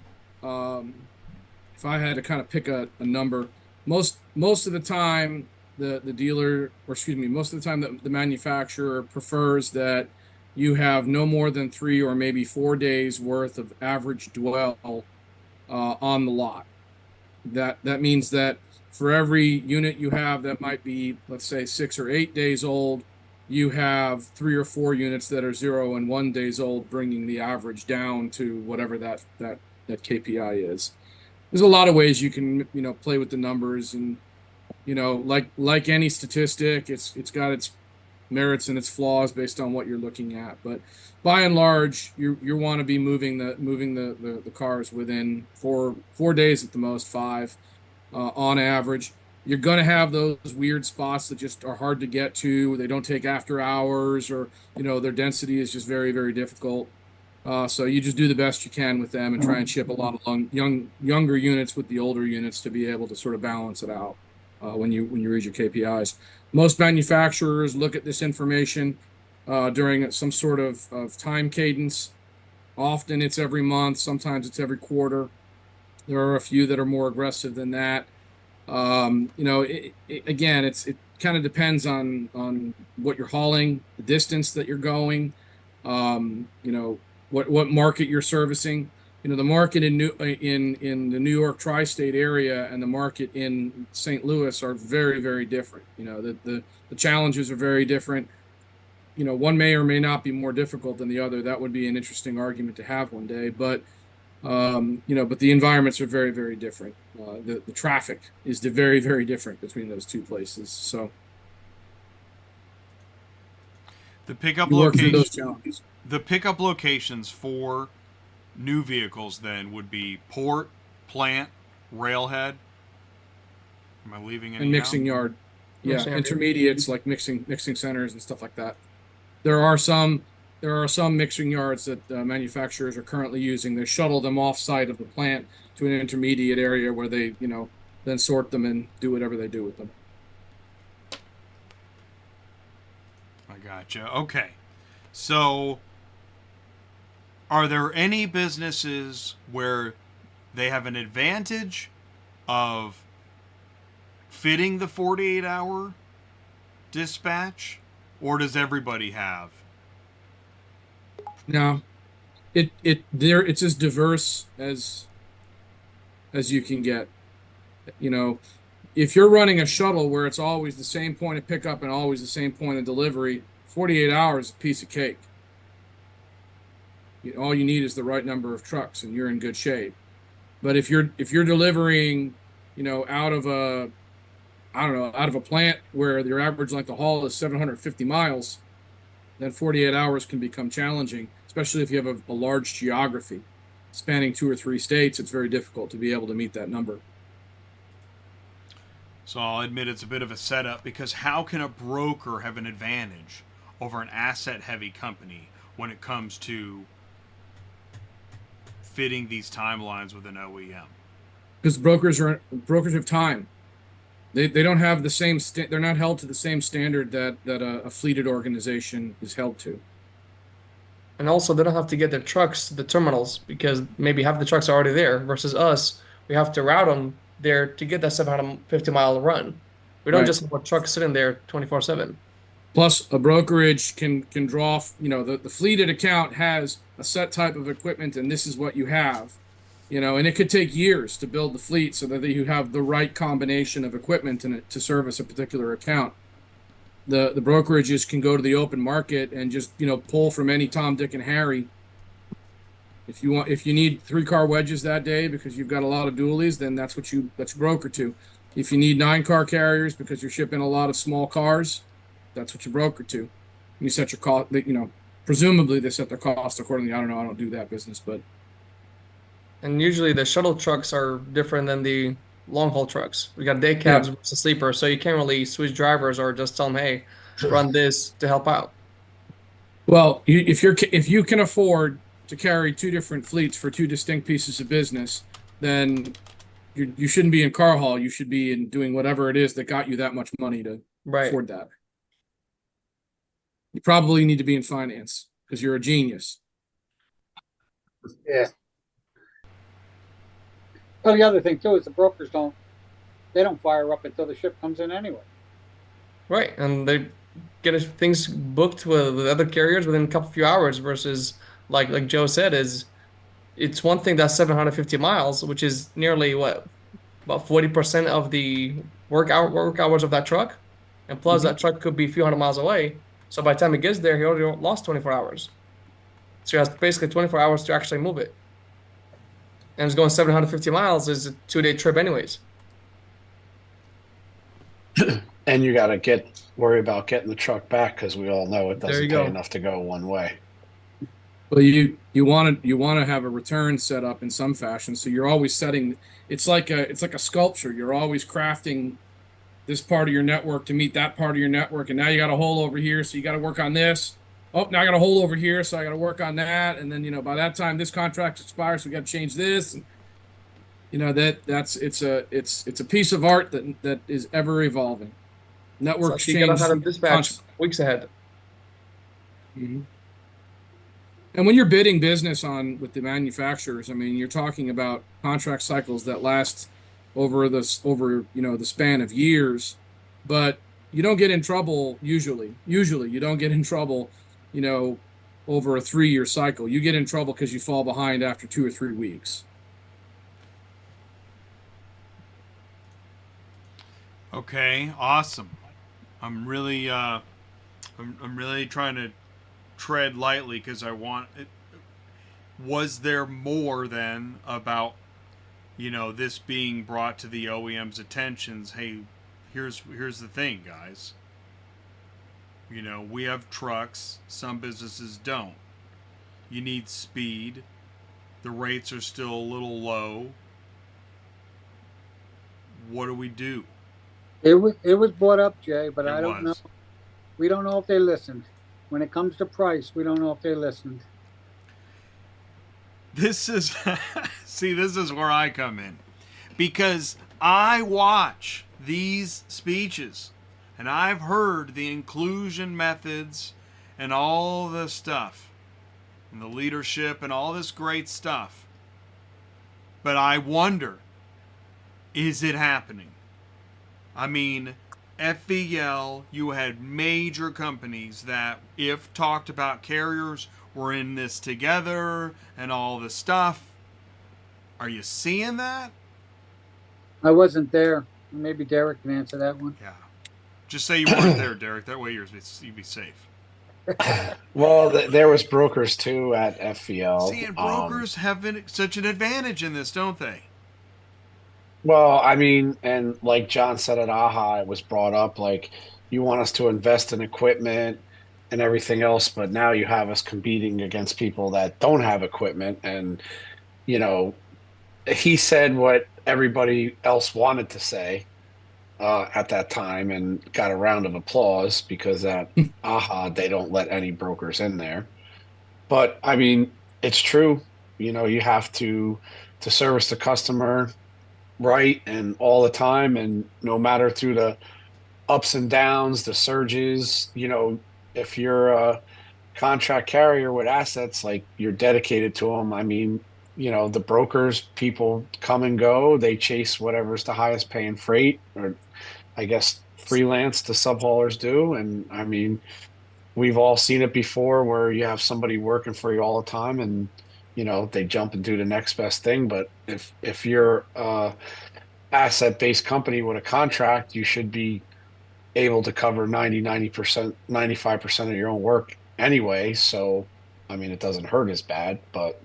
if I had to kind of pick a number, most of the time the dealer, or excuse me, most of the time the manufacturer prefers that you have no more than 3 or maybe 4 days worth of average dwell on the lot. That means that for every unit you have that might be, let's say, 6 or 8 days old, you have 3 or 4 units that are 0 and 1 days old, bringing the average down to whatever that KPI is. There's a lot of ways you can play with the numbers, and like any statistic, it's got its merits and its flaws based on what you're looking at. But by and large, you want to be moving the cars within 4 days at the most, 5 on average. You're going to have those weird spots that just are hard to get to. They don't take after hours, or their density is just very, very difficult. So you just do the best you can with them and try and ship a lot of younger units with the older units to be able to sort of balance it out when you reach your KPIs. Most manufacturers look at this information during some sort of time cadence. Often it's every month, sometimes it's every quarter. There are a few that are more aggressive than that. Again, it kind of depends on what you're hauling, the distance that you're going, what market you're servicing. The market in the New York tri-state area and the market in St. Louis are very, very different. The challenges are very different. One may or may not be more difficult than the other. That would be an interesting argument to have one day. But but the environments are very, very different. The traffic is very, very different between those two places. So the pickup those challenges. The pickup locations for new vehicles then would be port, plant, railhead. Am I leaving any and mixing out? yard? Yeah, intermediates like mixing centers and stuff like that. There are some mixing yards that manufacturers are currently using. They shuttle them off site of the plant to an intermediate area where they then sort them and do whatever they do with them. I gotcha. Okay, so are there any businesses where they have an advantage of fitting the 48-hour dispatch, or does everybody have? No, it's as diverse as you can get. If you're running a shuttle where it's always the same point of pickup and always the same point of delivery, 48 hours is a piece of cake. All you need is the right number of trucks and you're in good shape. But if you're delivering, out of a plant where your average length of haul is 750 miles, then 48 hours can become challenging, especially if you have a large geography spanning 2 or 3 states. It's very difficult to be able to meet that number. So I'll admit it's a bit of a setup, because how can a broker have an advantage over an asset-heavy company when it comes to fitting these timelines with an OEM? Because brokers have time. They don't have the same they're not held to the same standard that a fleeted organization is held to. And also, they don't have to get their trucks to the terminals because maybe half the trucks are already there. Versus us, we have to route them there to get that 750-mile run. We don't just have a truck sitting there 24/7. Plus, a brokerage can draw. The fleeted account has a set type of equipment, and this is what you have. And it could take years to build the fleet so that you have the right combination of equipment in it to service a particular account. The brokerages can go to the open market and just pull from any Tom, Dick, and Harry. If you need 3-car wedges that day because you've got a lot of dualies, then that's what you broker to. If you need 9-car carriers because you're shipping a lot of small cars, that's what you broker to. You set your cost, presumably they set their cost accordingly. I don't know. I don't do that business, but. And usually the shuttle trucks are different than the long haul trucks. We got day cabs versus sleepers, so you can't really switch drivers or just tell them, hey, run this to help out. Well, if you can afford to carry 2 different fleets for 2 distinct pieces of business, then you shouldn't be in car haul. You should be in doing whatever it is that got you that much money to afford that. You probably need to be in finance because you're a genius. Yeah. Well, the other thing too is the brokers don't fire up until the ship comes in anyway. Right, and they get things booked with other carriers within a few hours versus like Joe said, it's one thing that's 750 miles, which is nearly about 40% of the work hours of that truck, and plus that truck could be a few hundred miles away. So by the time it gets there, he already lost 24 hours. So he has basically 24 hours to actually move it. And it's going 750 miles is a 2-day trip anyways. And you got to worry about getting the truck back because we all know it doesn't pay enough to go one way. Well, you want to have a return set up in some fashion, so you're always setting. It's like a sculpture. You're always crafting this part of your network to meet that part of your network, and now you got a hole over here, so you got to work on this. Oh, now I got a hole over here, so I got to work on that, and then by that time this contract expires, so we got to change this. And, it's a piece of art that is ever evolving. Networks change. You got to have dispatch weeks ahead. Mm-hmm. And when you're bidding business with the manufacturers, I mean, you're talking about contract cycles that last over the span of years, but you don't get in trouble usually. Usually you don't get in trouble, over a 3-year cycle. You get in trouble because you fall behind after 2 or 3 weeks. Okay, awesome. I'm really trying to tread lightly because I want it. Was there more than about this being brought to the OEM's attentions? Hey, here's the thing, guys. We have trucks, some businesses don't. You need speed. The rates are still a little low. What do we do? It was brought up, Jay, but I don't know. We don't know if they listened. When it comes to price, we don't know if they listened. This is this is where I come in, because I watch these speeches and I've heard the inclusion methods and all the stuff and the leadership and all this great stuff. But I wonder, is it happening? I mean, FVL, you had major companies that, if talked about carriers, were in this together and all this stuff. Are you seeing that? I wasn't there. Maybe Derick can answer that one. Yeah. Just say you weren't there, Derick. That way you'd be safe. Well, there was brokers too at FVL. See, and brokers have such an advantage in this, don't they? Well, I mean, and like John said at AHA, it was brought up, like, you want us to invest in equipment and everything else, but now you have us competing against people that don't have equipment. And, he said what everybody else wanted to say at that time and got a round of applause because at AHA, they don't let any brokers in there. But, I mean, it's true. You have to service the customer right and all the time, and no matter through the ups and downs, the surges, if you're a contract carrier with assets, like, you're dedicated to them. I mean, the brokers, people come and go, they chase whatever's the highest paying freight, or I guess freelance, the subhaulers do. And I mean, we've all seen it before where you have somebody working for you all the time and they jump and do the next best thing. But if you're a asset-based company with a contract, you should be able to cover 90%, 95% of your own work anyway. So, I mean, it doesn't hurt as bad, but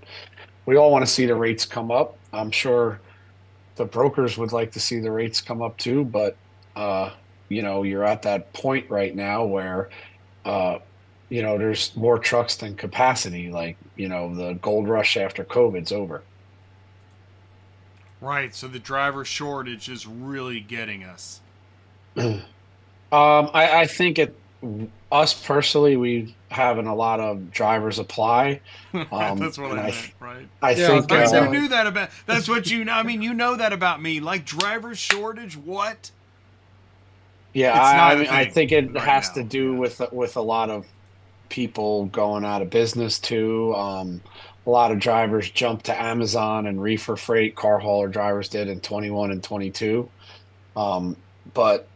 we all want to see the rates come up. I'm sure the brokers would like to see the rates come up too, but you're at that point right now where there's more trucks than capacity. Like, the gold rush after COVID's over. Right. So the driver shortage is really getting us. I think us personally, we having a lot of drivers apply. That's what and I meant, right? I Yeah, I was think gonna say, You knew that about. That's what you know. I mean, you know that about me. Like driver shortage. What? yeah, It's not I a mean, I thing think it right has now, to do yeah. with a lot of people going out of business too. A lot of drivers jumped to Amazon and reefer freight. Car hauler drivers did in 21 and 22. But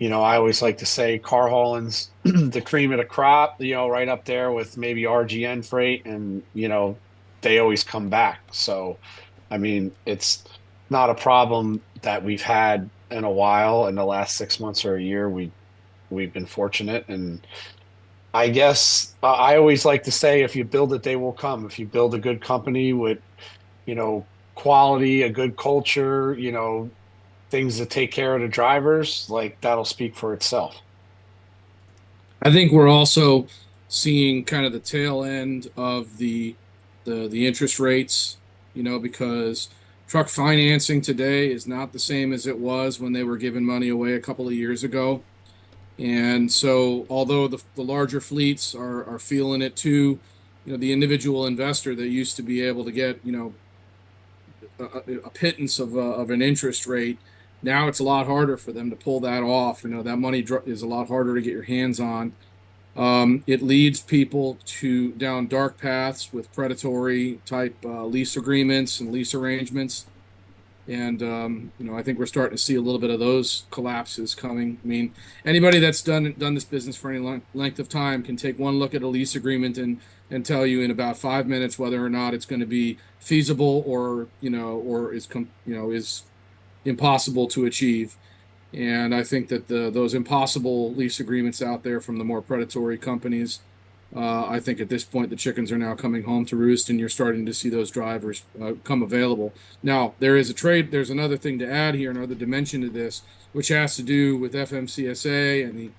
I always like to say car hauling's the cream of the crop, right up there with maybe RGN freight, and they always come back. So, I mean, it's not a problem that we've had in a while. In the last 6 months or a year, we've been fortunate, and I guess I always like to say, if you build it, they will come. If you build a good company with, quality, a good culture, things that take care of the drivers, like that'll speak for itself. I think we're also seeing kind of the tail end of the interest rates, because truck financing today is not the same as it was when they were giving money away a couple of years ago. And so, although the larger fleets are feeling it too, the individual investor that used to be able to get, a pittance of an interest rate, now it's a lot harder for them to pull that off. That money is a lot harder to get your hands on. It leads people down dark paths with predatory type lease agreements and lease arrangements. And I think we're starting to see a little bit of those collapses coming. I mean, anybody that's done this business for any length of time can take one look at a lease agreement and tell you in about 5 minutes whether or not it's going to be feasible or is impossible to achieve. And I think that those impossible lease agreements out there from the more predatory companies, I think at this point the chickens are now coming home to roost, and you're starting to see those drivers come available. Now, there's another thing to add here, another dimension to this, which has to do with FMCSA and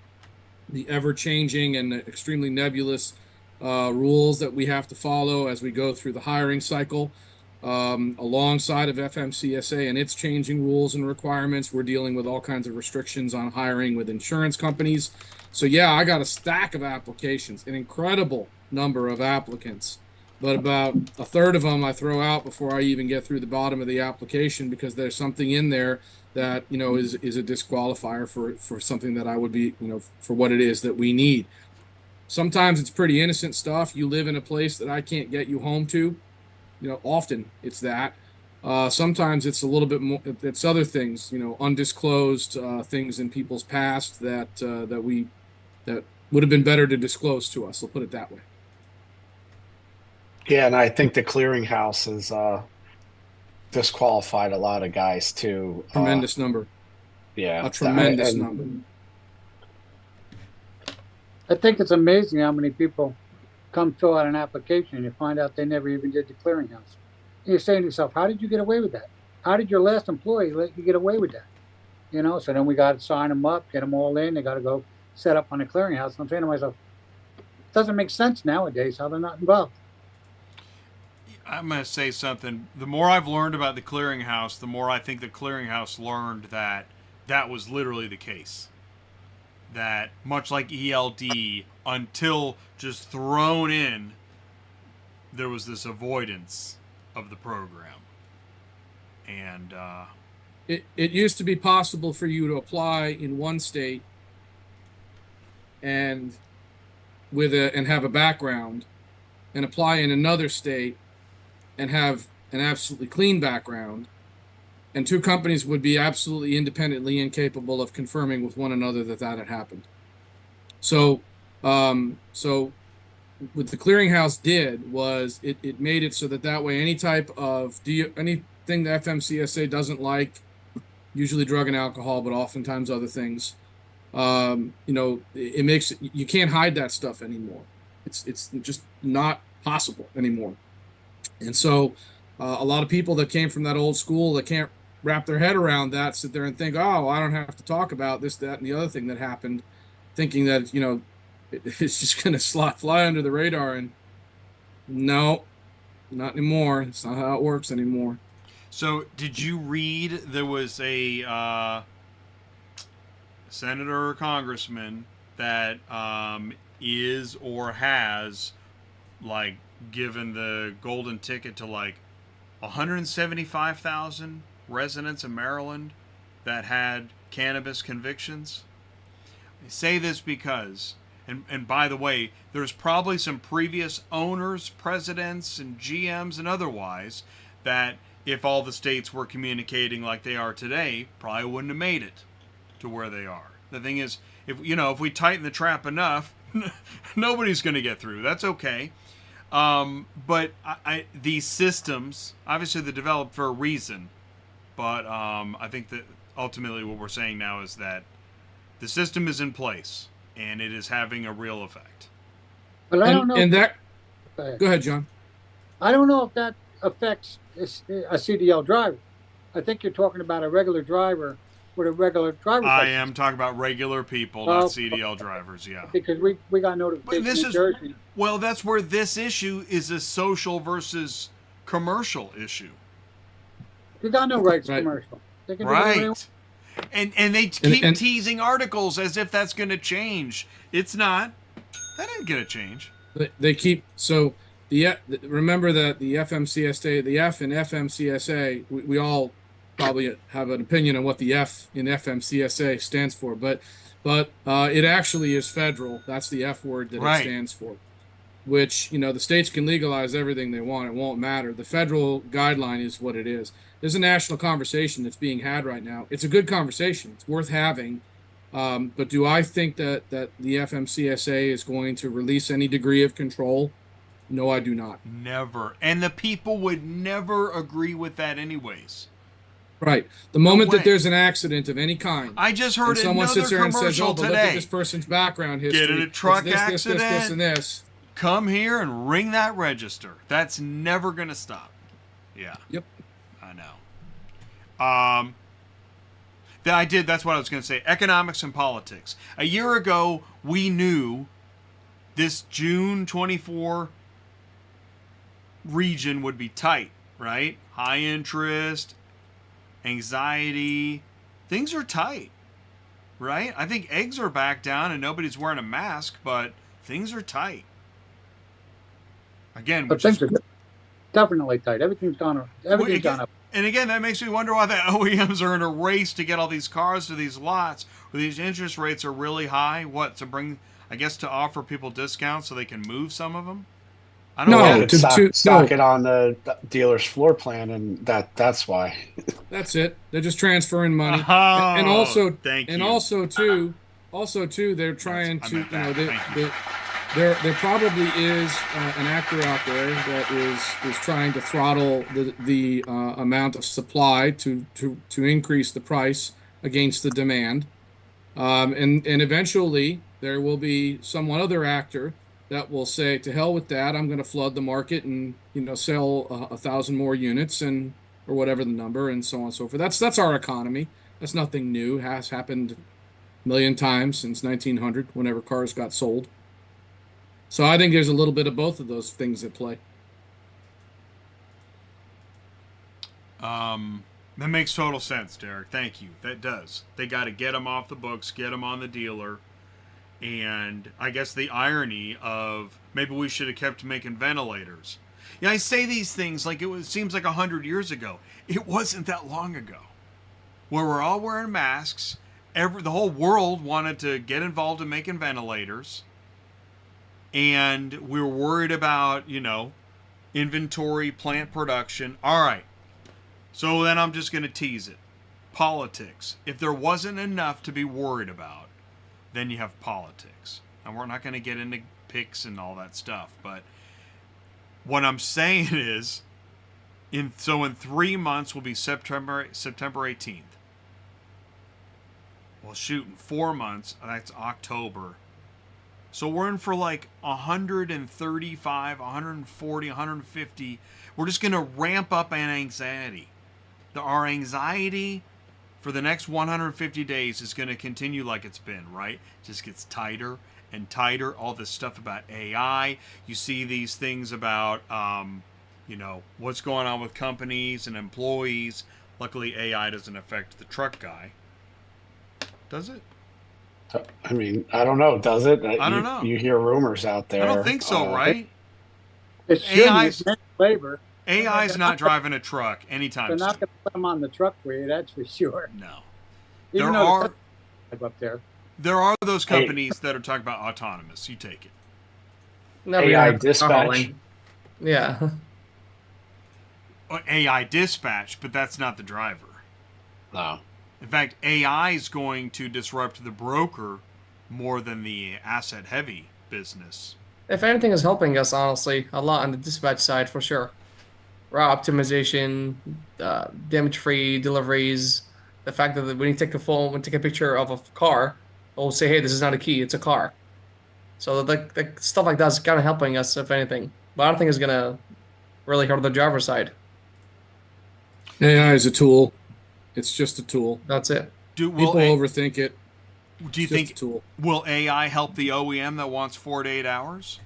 the ever-changing and extremely nebulous rules that we have to follow as we go through the hiring cycle. Alongside of FMCSA and its changing rules and requirements, we're dealing with all kinds of restrictions on hiring with insurance companies. So yeah, I got a stack of applications, an incredible number of applicants, but about a third of them I throw out before I even get through the bottom of the application, because there's something in there that is a disqualifier for something that I would be for what it is that we need. Sometimes it's pretty innocent stuff. You live in a place that I can't get you home to. Often it's that. Sometimes it's a little bit more. It's other things, undisclosed things in people's past that would have been better to disclose to us. I'll put it that way. Yeah, and I think the clearinghouse has disqualified a lot of guys too. Tremendous number. Yeah, A tremendous number. I think it's amazing how many people come fill out an application and you find out they never even did the clearinghouse. And you're saying to yourself, how did you get away with that? How did your last employee let you get away with that? So then we got to sign them up, get them all in. They got to go set up on the clearinghouse. And I'm saying to myself, it doesn't make sense nowadays how they're not involved. I'm going to say something. The more I've learned about the clearinghouse, the more I think the clearinghouse learned that that was literally the case. That much like ELD, until just thrown in, there was this avoidance of the program. And it used to be possible for you to apply in one state and have a background, and apply in another state and have an absolutely clean background, and two companies would be absolutely independently incapable of confirming with one another that had happened. So what the clearinghouse did was it made it so that way any type of anything the FMCSA doesn't like, usually drug and alcohol, but oftentimes other things, it makes you can't hide that stuff anymore. It's just not possible anymore. And so a lot of people that came from that old school that can't wrap their head around that, sit there and think, oh, I don't have to talk about this, that, and the other thing that happened, thinking that, it's just going to fly under the radar. And no, not anymore. It's not how it works anymore. So, did you read there was a senator or congressman that is or has like given the golden ticket to like 175,000 residents of Maryland that had cannabis convictions? I say this because, and by the way, there's probably some previous owners, presidents, and GMs and otherwise that, if all the states were communicating like they are today, probably wouldn't have made it to where they are. The thing is, if we tighten the trap enough, nobody's going to get through. That's okay. But these systems, obviously they're developed for a reason. But I think that ultimately what we're saying now is that the system is in place and it is having a real effect. But I don't know. And that, go ahead, John. I don't know if that affects a CDL driver. I think you're talking about a regular driver with a regular driver's I license. am talking about regular people, not CDL drivers, yeah. Because we got notification in New Jersey. Well, that's where this issue is a social versus commercial issue. They got no rights commercial. They can do whatever they want. And they keep teasing articles as if that's going to change. It's not. That ain't going to change. They keep remember that the FMCSA, the F in FMCSA, we all probably have an opinion on what the F in FMCSA stands for, but it actually is federal. That's the F word that it stands for. Which, the states can legalize everything they want. It won't matter. The federal guideline is what it is. There's a national conversation that's being had right now. It's a good conversation. It's worth having. But do I think that the FMCSA is going to release any degree of control? No, I do not. Never. And the people would never agree with that anyways. Right. The moment that there's an accident of any kind, I just heard someone another sits there and says, commercial but today. look at this person's background history. Get in a truck accident. This, and this. Come here and ring that register. That's never going to stop. Yeah. Yep. I know. That's what I was going to say. Economics and politics. A year ago, we knew this June 24 region would be tight, right? High interest, anxiety. Things are tight, right? I think eggs are back down and nobody's wearing a mask, but things are tight. Again, but things are definitely tight. Everything's gone up. And again, that makes me wonder why the OEMs are in a race to get all these cars to these lots where these interest rates are really high. What, to offer people discounts so they can move some of them? I don't know. Stock it on the dealer's floor plan, and that's why. That's it. They're just transferring money. Oh, and also, thank you. And also too, they're trying to, there probably is an actor out there that is trying to throttle the amount of supply to increase the price against the demand, and eventually there will be some other actor that will say, to hell with that, I'm going to flood the market and sell 1,000 more units or whatever the number, and so on and so forth. That's our economy. That's nothing new. It has happened a million times since 1900, whenever cars got sold. So I think there's a little bit of both of those things at play. That makes total sense, Derick. Thank you. That does. They got to get them off the books, get them on the dealer. And I guess the irony of maybe we should have kept making ventilators. I say these things like seems like 100 years ago. It wasn't that long ago. Where we're all wearing masks. The whole world wanted to get involved in making ventilators. And we were worried about, inventory, plant production. All right. So then I'm just going to tease it. Politics. If there wasn't enough to be worried about, then you have politics. And we're not going to get into picks and all that stuff. But what I'm saying is, in 3 months will be September 18th. Well, shoot, in 4 months, that's October. So we're in for like 135, 140, 150. We're just going to ramp up an anxiety. our anxiety for the next 150 days is going to continue like it's been, right? It just gets tighter and tighter. All this stuff about AI. You see these things about, what's going on with companies and employees. Luckily, AI doesn't affect the truck guy. Does it? I mean, I don't know. Does it? I don't know. You hear rumors out there. I don't think so, right? It shouldn't. AI's It's labor. AI's not driving a truck anytime They're not soon. going to put them on the truck for you, that's for sure. No. Even There though are the up there. those companies that are talking about autonomous. You take it. No, we AI have dispatch. hauling. Yeah. AI dispatch, but that's not the driver. No. In fact, AI is going to disrupt the broker more than the asset-heavy business. If anything is helping us, honestly, a lot on the dispatch side for sure. Route optimization, damage-free deliveries, the fact that when you take a phone, when you take a picture of a car, it'll say, hey, this is not a key, it's a car. So the stuff like that is kind of helping us, if anything. But I don't think it's going to really hurt the driver's side. AI is a tool. It's just a tool. That's it. Will People overthink it. Do you It's just think a tool? will AI help the OEM that wants 4 to 8 hours?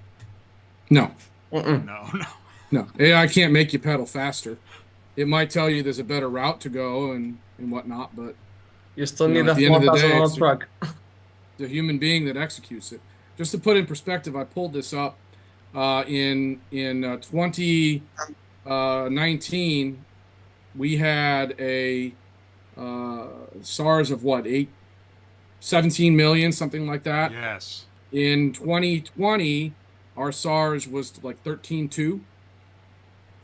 No, Mm-mm. No. AI can't make you pedal faster. It might tell you there's a better route to go and whatnot, but You still You know, need at the a end of the day, $1,000 it's- truck. the human being that executes it. Just to put in perspective, I pulled this up in 2019. We had a SARS of 17 million, something like that. Yes. In 2020, our SARS was like 13.2,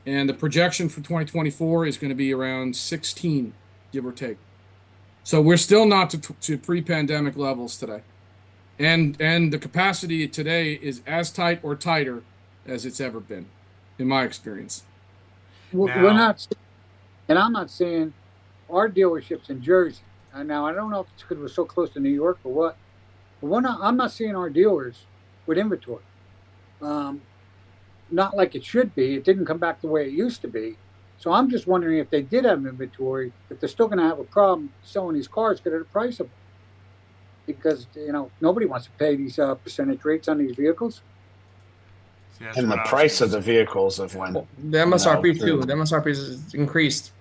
and the projection for 2024 is going to be around 16, give or take. So we're still not to pre-pandemic levels today, and the capacity today is as tight or tighter as it's ever been, in my experience. We're not, and I'm not saying our dealerships in Jersey. Now I don't know if it's because we're so close to New York or what, but I'm not seeing our dealers with inventory. Not like it should be. It didn't come back the way it used to be. So I'm just wondering if they did have inventory, if they're still going to have a problem selling these cars because they're priceable. Because nobody wants to pay these percentage rates on these vehicles. See, that's And the what I was price of gonna the say. vehicles have went. The MSRP No, too. true. The MSRP is increased.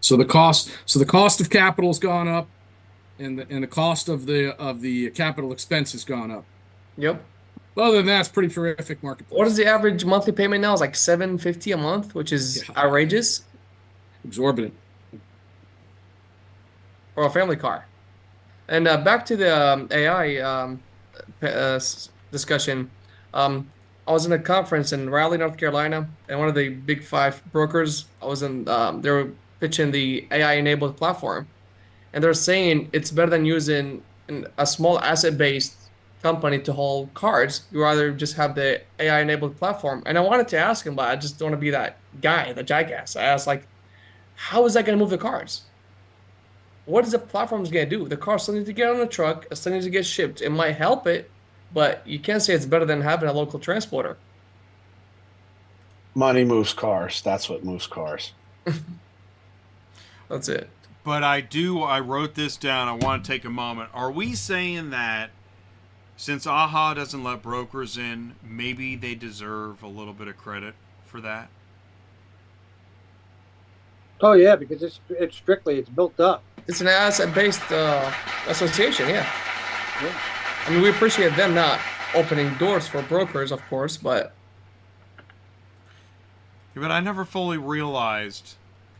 So the cost of capital's gone up, and the cost of the capital expense has gone up. Yep. Other than that, it's pretty terrific marketplace. What is the average monthly payment now? It's like $750 a month, which is Yeah. outrageous Exorbitant. for a family car. And back to the AI discussion. I was in a conference in Raleigh, North Carolina, and one of the big 5 brokers. I was in. They were pitching the AI-enabled platform, and they're saying it's better than using a small asset-based company to hold cars. You rather just have the AI-enabled platform. And I wanted to ask him, but I just don't want to be that guy, the jackass. I asked, like, how is that going to move the cars? What is the platform going to do? The car still needs to get on the truck. It still needs to get shipped. It might help it, but you can't say it's better than having a local transporter. Money moves cars. That's what moves cars. That's it. But I wrote this down. I want to take a moment. Are we saying that since AHA doesn't let brokers in, maybe they deserve a little bit of credit for that? Oh yeah, because it's strictly built up. It's an asset-based association, yeah. Yeah. I mean, we appreciate them not opening doors for brokers, of course, but Yeah, but I never fully realized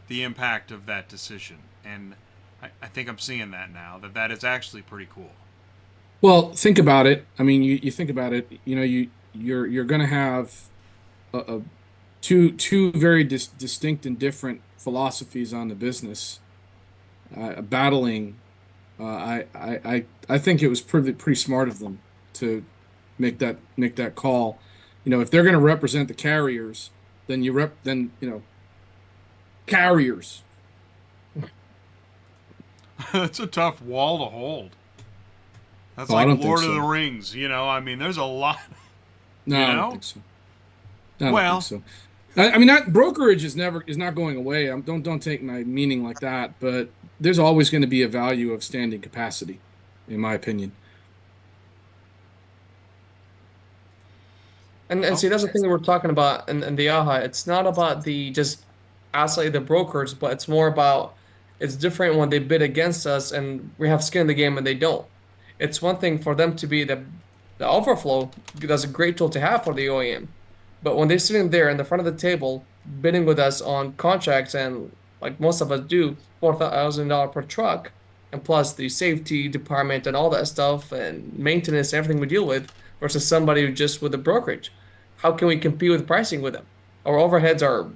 the impact of that decision. And I think I'm seeing that now, that is actually pretty cool. Well, think about it. I mean, you think about it. You're going to have two very distinct and different philosophies on the business battling. I think it was pretty smart of them to make that call. If they're going to represent the carriers, then carriers. That's a tough wall to hold. That's Oh, I like don't think Lord of so. the Rings, I mean, there's a lot. No, You I know? don't think so. I don't Well, think so. I mean, that brokerage is not going away. Don't take my meaning like that, but there's always going to be a value of standing capacity, in my opinion. And see, that's the thing that we're talking about in the AHA. It's not about the just isolate the brokers, but it's more about it's different when they bid against us and we have skin in the game and they don't. It's one thing for them to be the overflow. That's a great tool to have for the OEM, but when they're sitting there in the front of the table bidding with us on contracts and like most of us do, $4,000 per truck, and plus the safety department and all that stuff and maintenance and everything we deal with, versus somebody who just with a brokerage. How can we compete with pricing with them? Our overheads are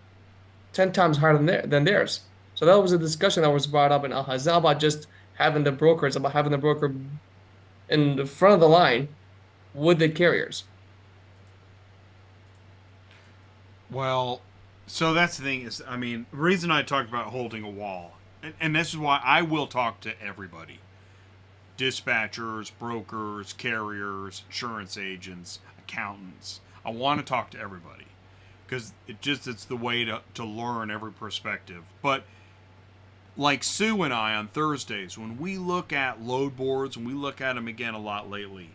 10 times higher than theirs. So that was a discussion that was brought up in AHA. It's not about just having the broker, it's about having the broker in the front of the line with the carriers. Well, so that's the thing is, I mean, the reason I talked about holding a wall, and this is why I will talk to everybody. Dispatchers, brokers, carriers, insurance agents, accountants. I want to talk to everybody because it's the way to learn every perspective. But like Sue and I on Thursdays, when we look at load boards, and we look at them again a lot lately,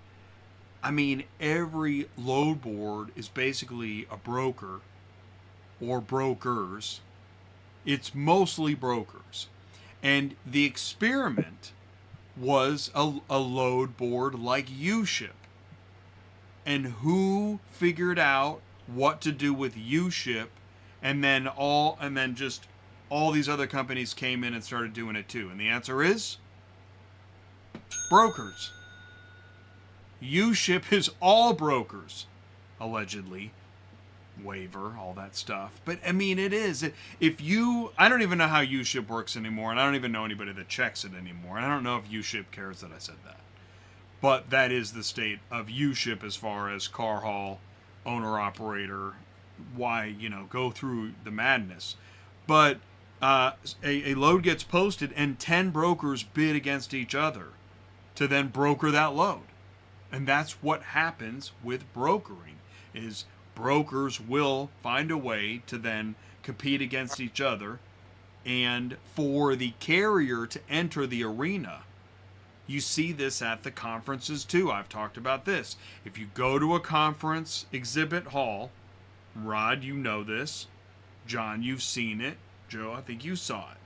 I mean, every load board is basically a broker or brokers. It's mostly brokers. And the experiment was a load board like U-Ship. And who figured out what to do with U-Ship, and then just all these other companies came in and started doing it too. And the answer is brokers. U-Ship is all brokers, allegedly. Waiver, all that stuff. But I mean, it is. I don't even know how U-Ship works anymore, and I don't even know anybody that checks it anymore. And I don't know if U-Ship cares that I said that. But that is the state of U-Ship as far as car haul, owner operator, why, go through the madness. But a load gets posted and 10 brokers bid against each other to then broker that load. And that's what happens with brokering, is brokers will find a way to then compete against each other. And for the carrier to enter the arena, you see this at the conferences too. I've talked about this. If you go to a conference exhibit hall, Rod, you know this. John, you've seen it. Joe, I think you saw it.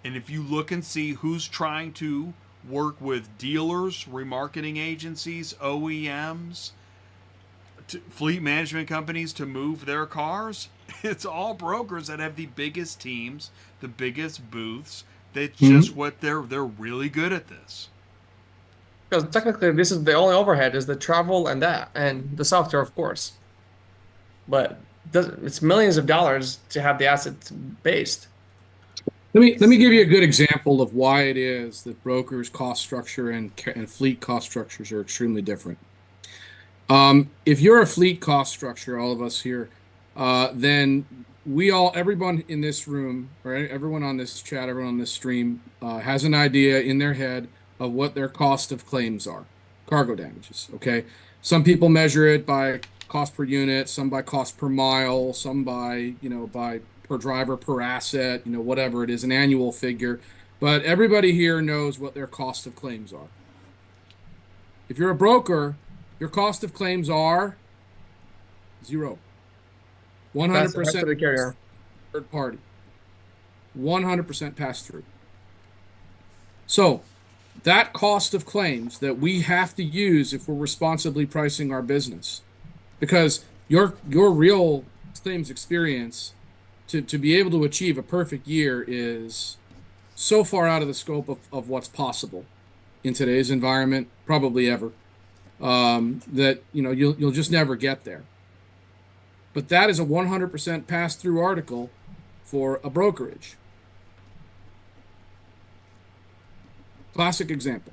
And if you look and see who's trying to work with dealers, remarketing agencies, OEMs, fleet management companies to move their cars, it's all brokers that have the biggest teams, the biggest booths. That's just what they're really good at this. Because technically, this is the only overhead is the travel and the software, of course. But it's millions of dollars to have the assets based. Let me give you a good example of why it is that brokers' cost structure and fleet cost structures are extremely different. If you're a fleet cost structure, all of us here, then everyone in this room, or everyone on this chat, everyone on this stream, has an idea in their head of what their cost of claims are, cargo damages. Okay, some people measure it by cost per unit, some by cost per mile, some by by per driver per asset, whatever it is, an annual figure. But everybody here knows what their cost of claims are. If you're a broker, your cost of claims are zero. 100% third party. 100% pass through. So that cost of claims that we have to use if we're responsibly pricing our business, because your real claims experience to be able to achieve a perfect year is so far out of the scope of what's possible in today's environment, probably ever, that you'll just never get there. But that is a 100% pass-through article for a brokerage. Classic example.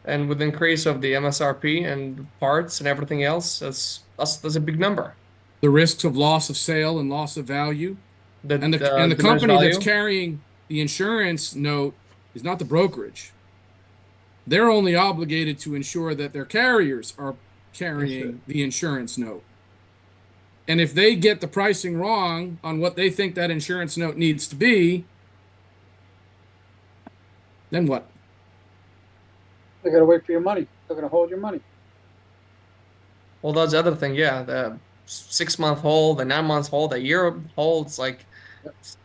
And with the increase of the MSRP and parts and everything else, that's a big number. The risks of loss of sale and loss of value, and the company that's carrying the insurance note is not the brokerage. They're only obligated to ensure that their carriers are carrying the insurance note. And if they get the pricing wrong on what they think that insurance note needs to be, then what? They're gonna wait for your money. They're gonna hold your money. Well, that's the other thing. Yeah, the 6 month hold, the 9 months hold, the year hold. It's like,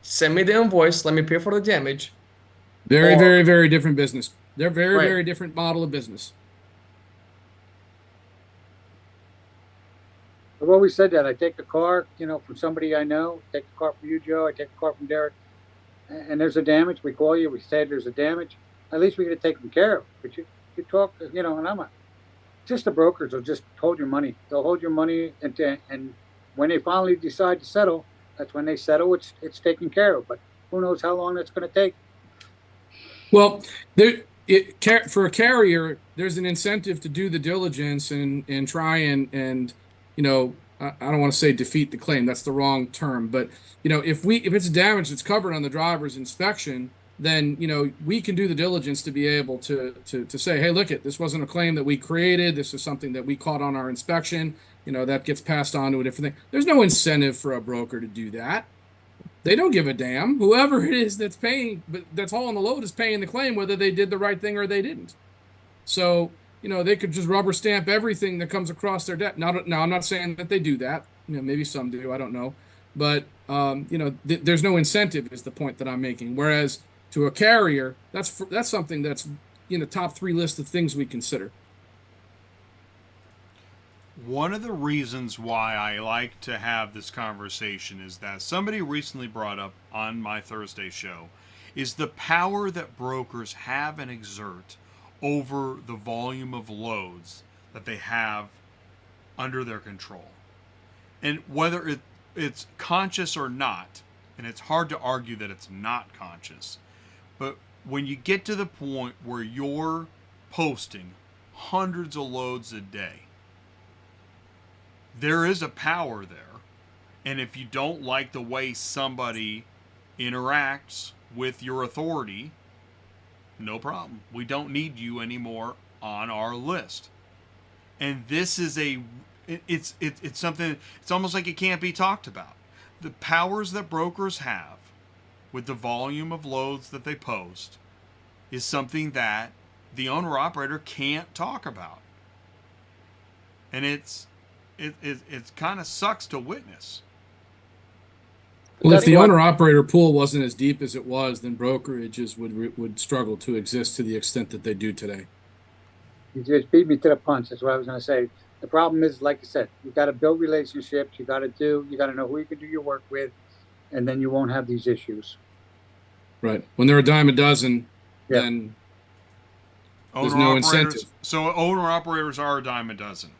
send me the invoice. Let me pay for the damage. Very, Or- very, very different business. They're very, Right. very different model of business. I've always said that. I take the car, from somebody I know. Take the car from you, Joe. I take the car from Derick. And there's a damage. We call you. We say there's a damage. At least we get it taken care of. But you talk, and I'm just the brokers will just hold your money. They'll hold your money, and when they finally decide to settle, that's when they settle. It's taken care of. But who knows how long that's going to take? Well, for a carrier, there's an incentive to do the diligence and try and I don't want to say defeat the claim. That's the wrong term. But if it's a damage that's covered on the driver's inspection, then we can do the diligence to be able to say, hey, look, this wasn't a claim that we created. This is something that we caught on our inspection. That gets passed on to a different thing. There's no incentive for a broker to do that. They don't give a damn. Whoever it is that's paying, but that's hauling the load is paying the claim, whether they did the right thing or they didn't. So, they could just rubber stamp everything that comes across their desk. Now, I'm not saying that they do that. Maybe some do. I don't know. But, there's no incentive is the point that I'm making. Whereas to a carrier, that's something that's in the top 3 list of things we consider. One of the reasons why I like to have this conversation is that somebody recently brought up on my Thursday show is the power that brokers have and exert over the volume of loads that they have under their control. And whether it's conscious or not, and it's hard to argue that it's not conscious, but when you get to the point where you're posting hundreds of loads a day, there is a power there. And if you don't like the way somebody interacts with your authority, no problem. We don't need you anymore on our list. And this is it's something, it's almost like it can't be talked about. The powers that brokers have with the volume of loads that they post is something that the owner operator can't talk about. And it kind of sucks to witness. Well, if the owner-operator pool wasn't as deep as it was, then brokerages would struggle to exist to the extent that they do today. You just beat me to the punch. That's what I was going to say. The problem is, like I said, you got to build relationships. You got to know who you can do your work with, and then you won't have these issues. Right. When they're a dime a dozen, Yeah. then there's no incentive. So owner-operators are a dime a dozen.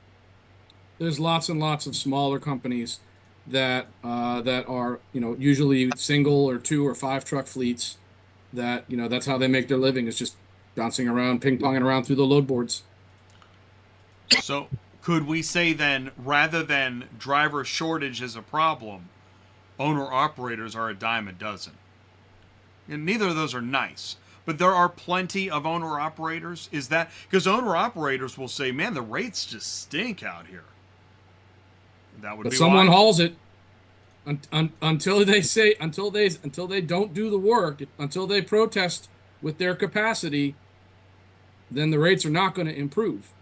There's lots and lots of smaller companies that are usually single or 2 or 5 truck fleets that that's how they make their living, is just bouncing around, ping-ponging around through the load boards. So could we say then, rather than driver shortage as a problem, owner-operators are a dime a dozen? And neither of those are nice, but there are plenty of owner-operators. Is that because owner-operators will say, man, the rates just stink out here. That would But be someone why. hauls it until they don't do the work, until they protest with their capacity, then the rates are not going to improve.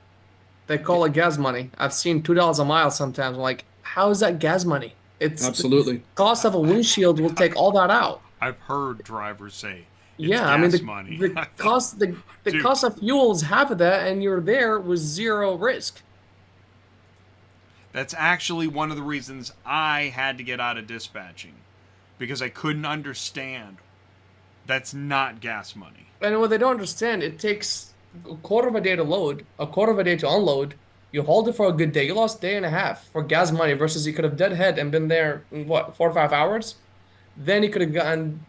They call it gas money. I've seen $2 a mile sometimes. I'm like, how is that gas money? It's Absolutely. the cost of a windshield will take all that out. I've heard drivers say, it's Yeah, I mean gas the, money. the cost the Dude. cost of fuel is half of that, and you're there with zero risk. That's actually one of the reasons I had to get out of dispatching, because I couldn't understand. That's not gas money. And what they don't understand, it takes a quarter of a day to load, a quarter of a day to unload. You hold it for a good day. You lost a day and a half for gas money versus you could have deadhead and been there in 4 or 5 hours. Then you could have gotten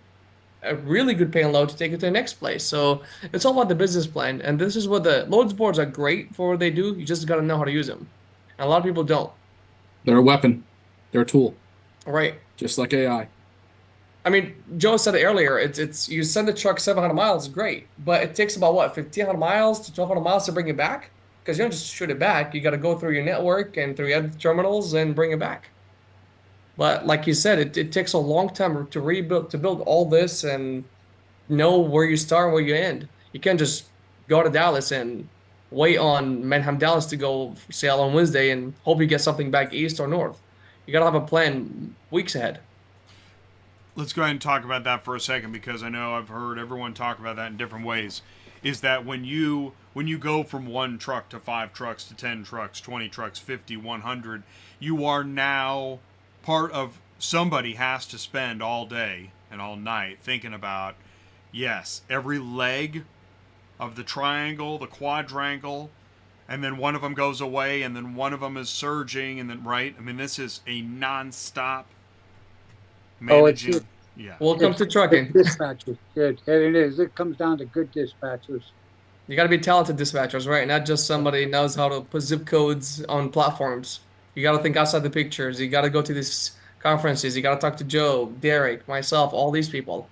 a really good paying load to take it to the next place. So it's all about the business plan. And this is what the loads boards are great for what they do. You just got to know how to use them. And a lot of people don't. They're a weapon. They're a tool, Right. just like AI. I mean, Joe said it earlier. It's you send the truck 700 miles, great, but it takes about what 1,500 miles to 1,200 miles to bring it back, because you don't just shoot it back. You got to go through your network and through your terminals and bring it back. But like you said, it takes a long time to rebuild, to build all this and know where you start and where you end. You can't just go to Dallas and wait on Manhattan Dallas to go sail on Wednesday and hope you get something back east or north. You gotta have a plan weeks ahead. Let's go ahead and talk about that for a second, because I know I've heard everyone talk about that in different ways. Is that when you go from 1 truck to 5 trucks to 10 trucks, 20 trucks, 50, 100, you are now part of, somebody has to spend all day and all night thinking about, yes, every leg of the triangle, the quadrangle, and then one of them goes away, and then one of them is surging, and then, right? I mean, this is a non-stop managing. Yeah. Welcome to trucking. Dispatchers, good. And it is. It comes down to good dispatchers. You gotta be talented dispatchers, right? Not just somebody knows how to put zip codes on platforms. You gotta think outside the pictures. You gotta go to these conferences. You gotta talk to Joe, Derick, myself, all these people.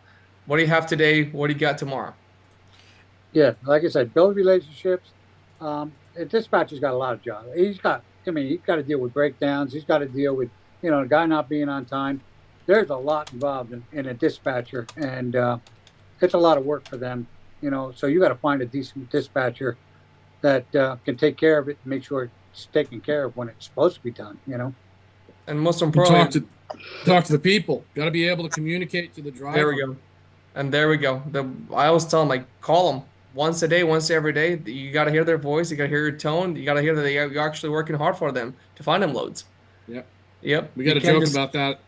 What do you have today? What do you got tomorrow? Yeah, like I said, build relationships. A dispatcher's got a lot of jobs. He's got to deal with breakdowns. He's got to deal with, a guy not being on time. There's a lot involved in a dispatcher, and it's a lot of work for them. So you got to find a decent dispatcher that can take care of it and make sure it's taken care of when it's supposed to be done. And most You importantly, talk to the people. Got to be able to communicate to the driver. there we go. And there we go. I always tell them, like, call them once a day, once every day. You got to hear their voice. You got to hear your tone. You got to hear that you're actually working hard for them to find them loads. Yep. Yep. We got to joke about that.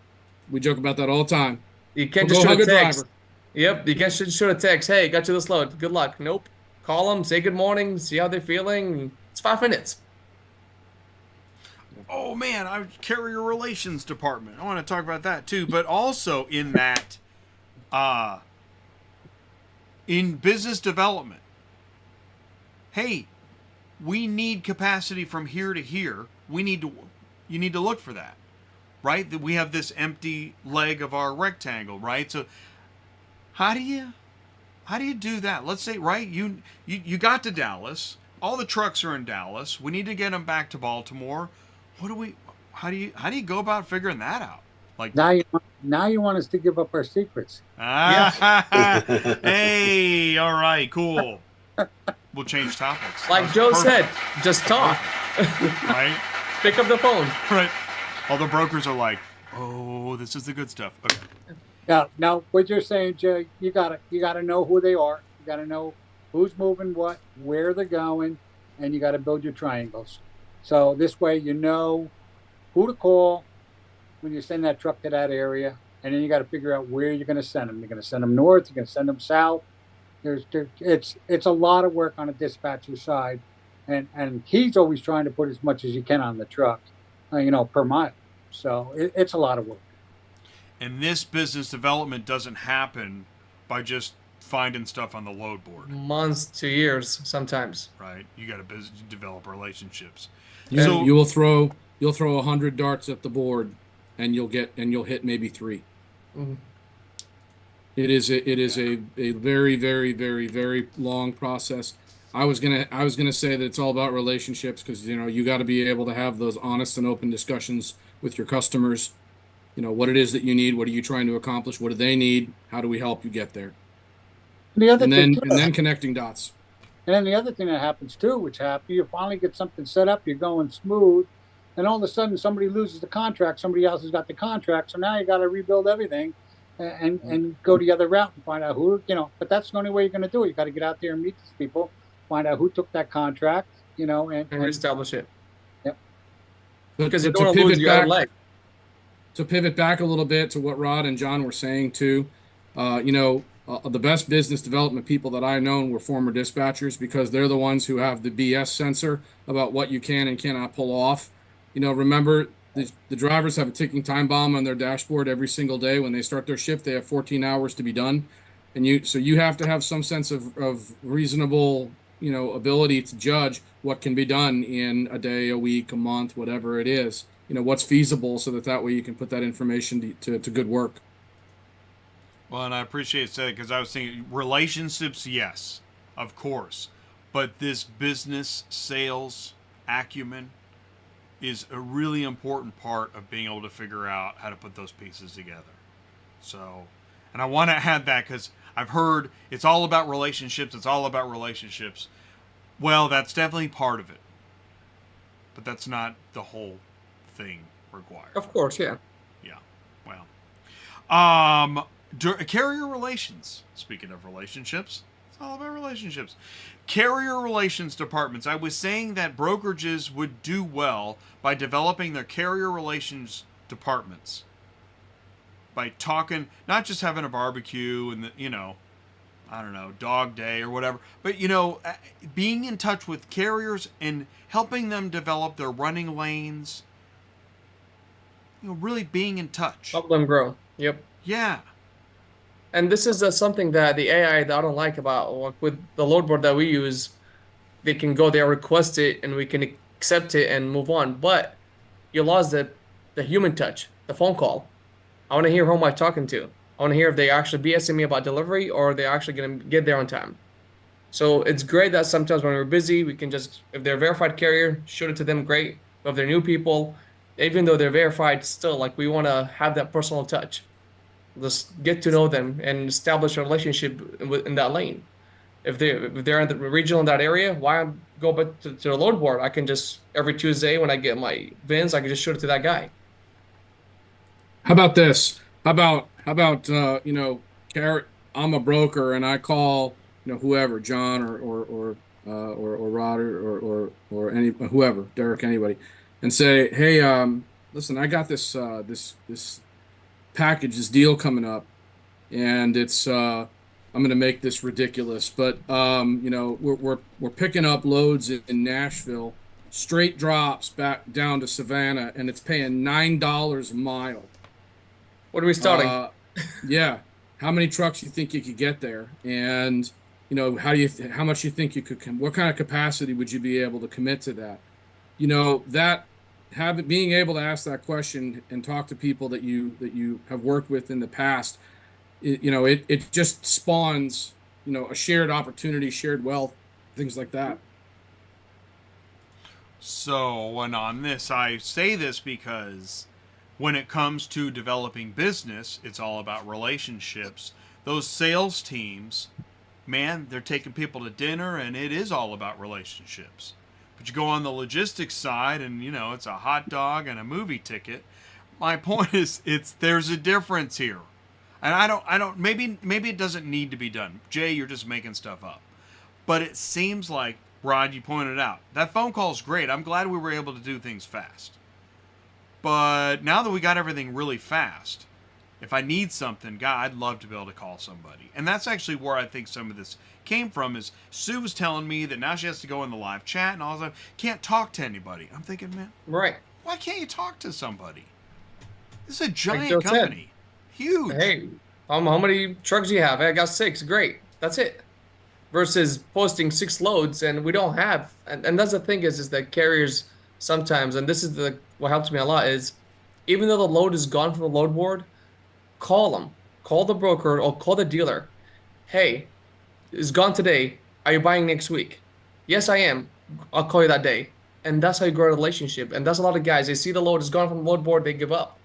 We joke about that all the time. You can't We'll just go shoot a hug a text. driver. Yep. You can't just shoot a text. Hey, got you this load. Good luck. Nope. Call them. Say good morning. See how they're feeling. It's 5 minutes. Oh man, I carrier relations department. I want to talk about that too, but also in that, in business development. Hey, we need capacity from here to here. You need to look for that, right? That we have this empty leg of our rectangle, right? So how do you do that? Let's say, right, you got to Dallas. All the trucks are in Dallas. We need to get them back to Baltimore. How do you go about figuring that out? Like Now you want us to give up our secrets. Hey, all right, cool. We'll change topics. Like Joe said, just talk. Right? Pick up the phone. Right. All the brokers are like, oh, this is the good stuff. Okay. Now, what you're saying, Jay, you gotta know who they are. You gotta know who's moving what, where they're going, and you gotta build your triangles. So this way, you know who to call when you send that truck to that area, and then you got to figure out where you're going to send them. You're going to send them north. You're going to send them south. It's a lot of work on a dispatcher side, and he's always trying to put as much as he can on the truck, per mile. So it's a lot of work. And this business development doesn't happen by just finding stuff on the load board. Months to years sometimes. Right? You got to develop relationships. So you'll throw 100 darts at the board, and you'll hit maybe 3. Mm-hmm. It is a very, very, very, very long process. I was gonna say that it's all about relationships, because you got to be able to have those honest and open discussions with your customers. What it is that you need, what are you trying to accomplish, what do they need, how do we help you get there, and then connecting dots. And then the other thing that happens too, you finally get something set up, you're going smooth, and all of a sudden somebody loses the contract, somebody else has got the contract, so now you got to rebuild everything and go the other route and find out who, but that's the only way you're going to do it. You got to get out there and meet these people, find out who took that contract, and reestablish it. Yep. Because you don't want to lose your other leg. To pivot back a little bit to what Rod and John were saying too, the best business development people that I know were former dispatchers, because they're the ones who have the BS sensor about what you can and cannot pull off. Remember, the drivers have a ticking time bomb on their dashboard every single day. When they start their shift, they have 14 hours to be done. And so you have to have some sense of reasonable, ability to judge what can be done in a day, a week, a month, whatever it is. What's feasible, so that way you can put that information to good work. Well, and I appreciate you saying, because I was thinking relationships, yes, of course, but this business sales acumen, is a really important part of being able to figure out how to put those pieces together. So, and I want to add that because I've heard it's all about relationships. It's all about relationships. Well, that's definitely part of it, but that's not the whole thing required. Of course, yeah. Yeah. Well, carrier relations. Speaking of relationships, it's all about relationships. Carrier relations departments. I was saying that brokerages would do well by developing their carrier relations departments. By talking, not just having a barbecue and, I don't know, dog day or whatever, but, being in touch with carriers and helping them develop their running lanes, really being in touch. Help them grow. Yep. Yeah. And this is something that the AI that I don't like about with the load board that we use. They can go there, request it, and we can accept it and move on. But you lost the human touch, the phone call. I want to hear who am I talking to. I want to hear if they actually BSing me about delivery or they're actually going to get there on time. So it's great that sometimes when we're busy, we can just, if they're a verified carrier, shoot it to them, great. But if they're new people, even though they're verified, still, like, we want to have that personal touch. Just get to know them and establish a relationship in that lane. If they're in the regional in that area, why go back to the load board? I can just, every Tuesday when I get my VINs, I can just shoot it to that guy. How about this? How about I'm a broker and I call whoever, John or Rod or any whoever, Derick, anybody, and say, hey, listen, I got this package, this deal coming up, and it's I'm going to make this ridiculous, but we're picking up loads in Nashville, straight drops back down to Savannah, and it's paying $9 a mile. What are we starting? Yeah. How many trucks you think you could get there? And, how much you think you could, what kind of capacity would you be able to commit to that? Being able to ask that question and talk to people that you have worked with in the past, it just spawns, a shared opportunity, shared wealth, things like that. So, and on this, I say this because when it comes to developing business, it's all about relationships. Those sales teams, man, they're taking people to dinner, and it is all about relationships. But you go on the logistics side, and it's a hot dog and a movie ticket. My point is, there's a difference here, and I don't. Maybe it doesn't need to be done. Jay, you're just making stuff up, but it seems like, Rod, you pointed out that phone call is great. I'm glad we were able to do things fast. But now that we got everything really fast, if I need something, God, I'd love to be able to call somebody. And that's actually where I think some of this came from, is Sue was telling me that now she has to go in the live chat and all that, can't talk to anybody. I'm thinking, man, right. Why can't you talk to somebody? This is a giant company. Huge. Hey, how many trucks do you have? I got 6. Great. That's it. Versus posting 6 loads and we don't have. And that's the thing is that carriers sometimes, and this is what helps me a lot, is even though the load is gone from the load board, call them. Call the broker or call the dealer. Hey, it's gone today. Are you buying next week? Yes, I am. I'll call you that day. And that's how you grow a relationship. And that's a lot of guys. They see the load is gone from the load board, they give up.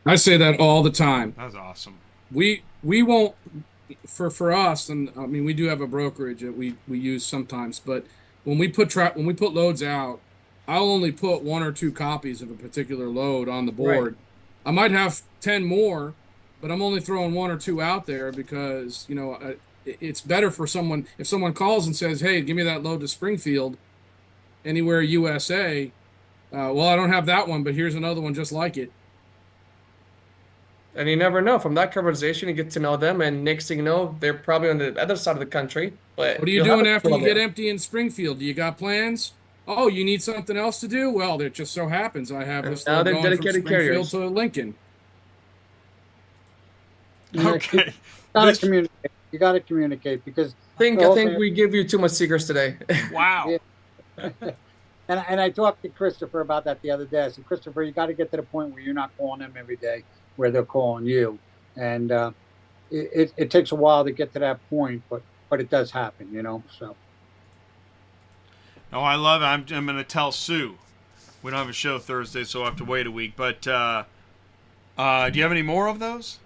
I say that all the time. That's awesome. We won't, for us, and I mean, we do have a brokerage that we use sometimes, but when we put loads out, I'll only put 1 or 2 copies of a particular load on the board. Right. I might have 10 more, but I'm only throwing 1 or 2 out there because, it's better for someone, if someone calls and says, hey, give me that load to Springfield, anywhere USA. Well, I don't have that one, but here's another one just like it. And you never know. From that conversation, you get to know them, and next thing you know, they're probably on the other side of the country. But what are you doing after you get empty in Springfield? Do you got plans? Oh, you need something else to do? Well, it just so happens I have this load going from Springfield carriers to Lincoln. Okay. You got to communicate because I think we give you too much secrets today. Wow. Yeah. And I talked to Christopher about that the other day. I said, Christopher, you got to get to the point where you're not calling them every day, where they're calling you. And it takes a while to get to that point, but it does happen, So. Oh, I love it. I'm going to tell Sue. We don't have a show Thursday, so we'll have to wait a week. But do you have any more of those?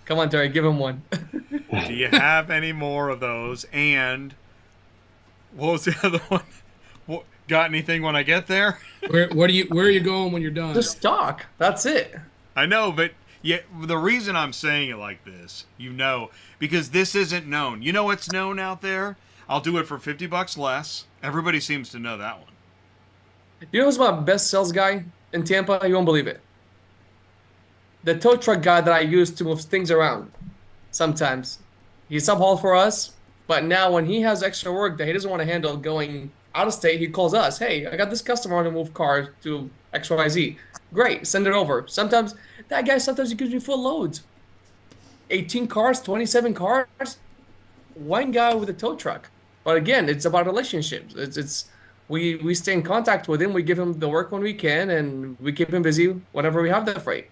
Come on, Terry, give him one. Do you have any more of those? And what was the other one? Got anything when I get there? Where are you going when you're done? Just talk. That's it. I know, but the reason I'm saying it like this, because this isn't known. You know what's known out there? I'll do it for $50 less. Everybody seems to know that one. You know who's my best sales guy in Tampa? You won't believe it. The tow truck guy that I use to move things around. Sometimes he subhauls for us, but now when he has extra work that he doesn't want to handle going out of state, he calls us. Hey, I got this customer on to move cars to XYZ. Great, send it over. Sometimes that guy he gives me full loads. 18 cars, 27 cars. One guy with a tow truck. But again, it's about relationships. We stay in contact with him. We give him the work when we can, and we keep him busy whenever we have that freight.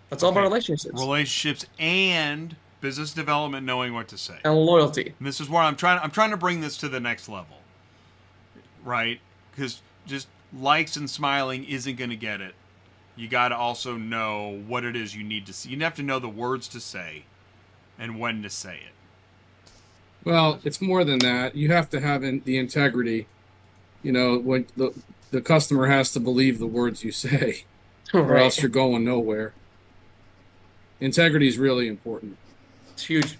That's all about relationships. Relationships and business development, knowing what to say. And loyalty. And this is where I'm trying to bring this to the next level. Right? Because just likes and smiling isn't going to get it. You got to also know what it is you need to see. You have to know the words to say and when to say it. Well, it's more than that. You have to have the integrity. When the customer has to believe the words you say, or else you're going nowhere. Integrity is really important. It's huge.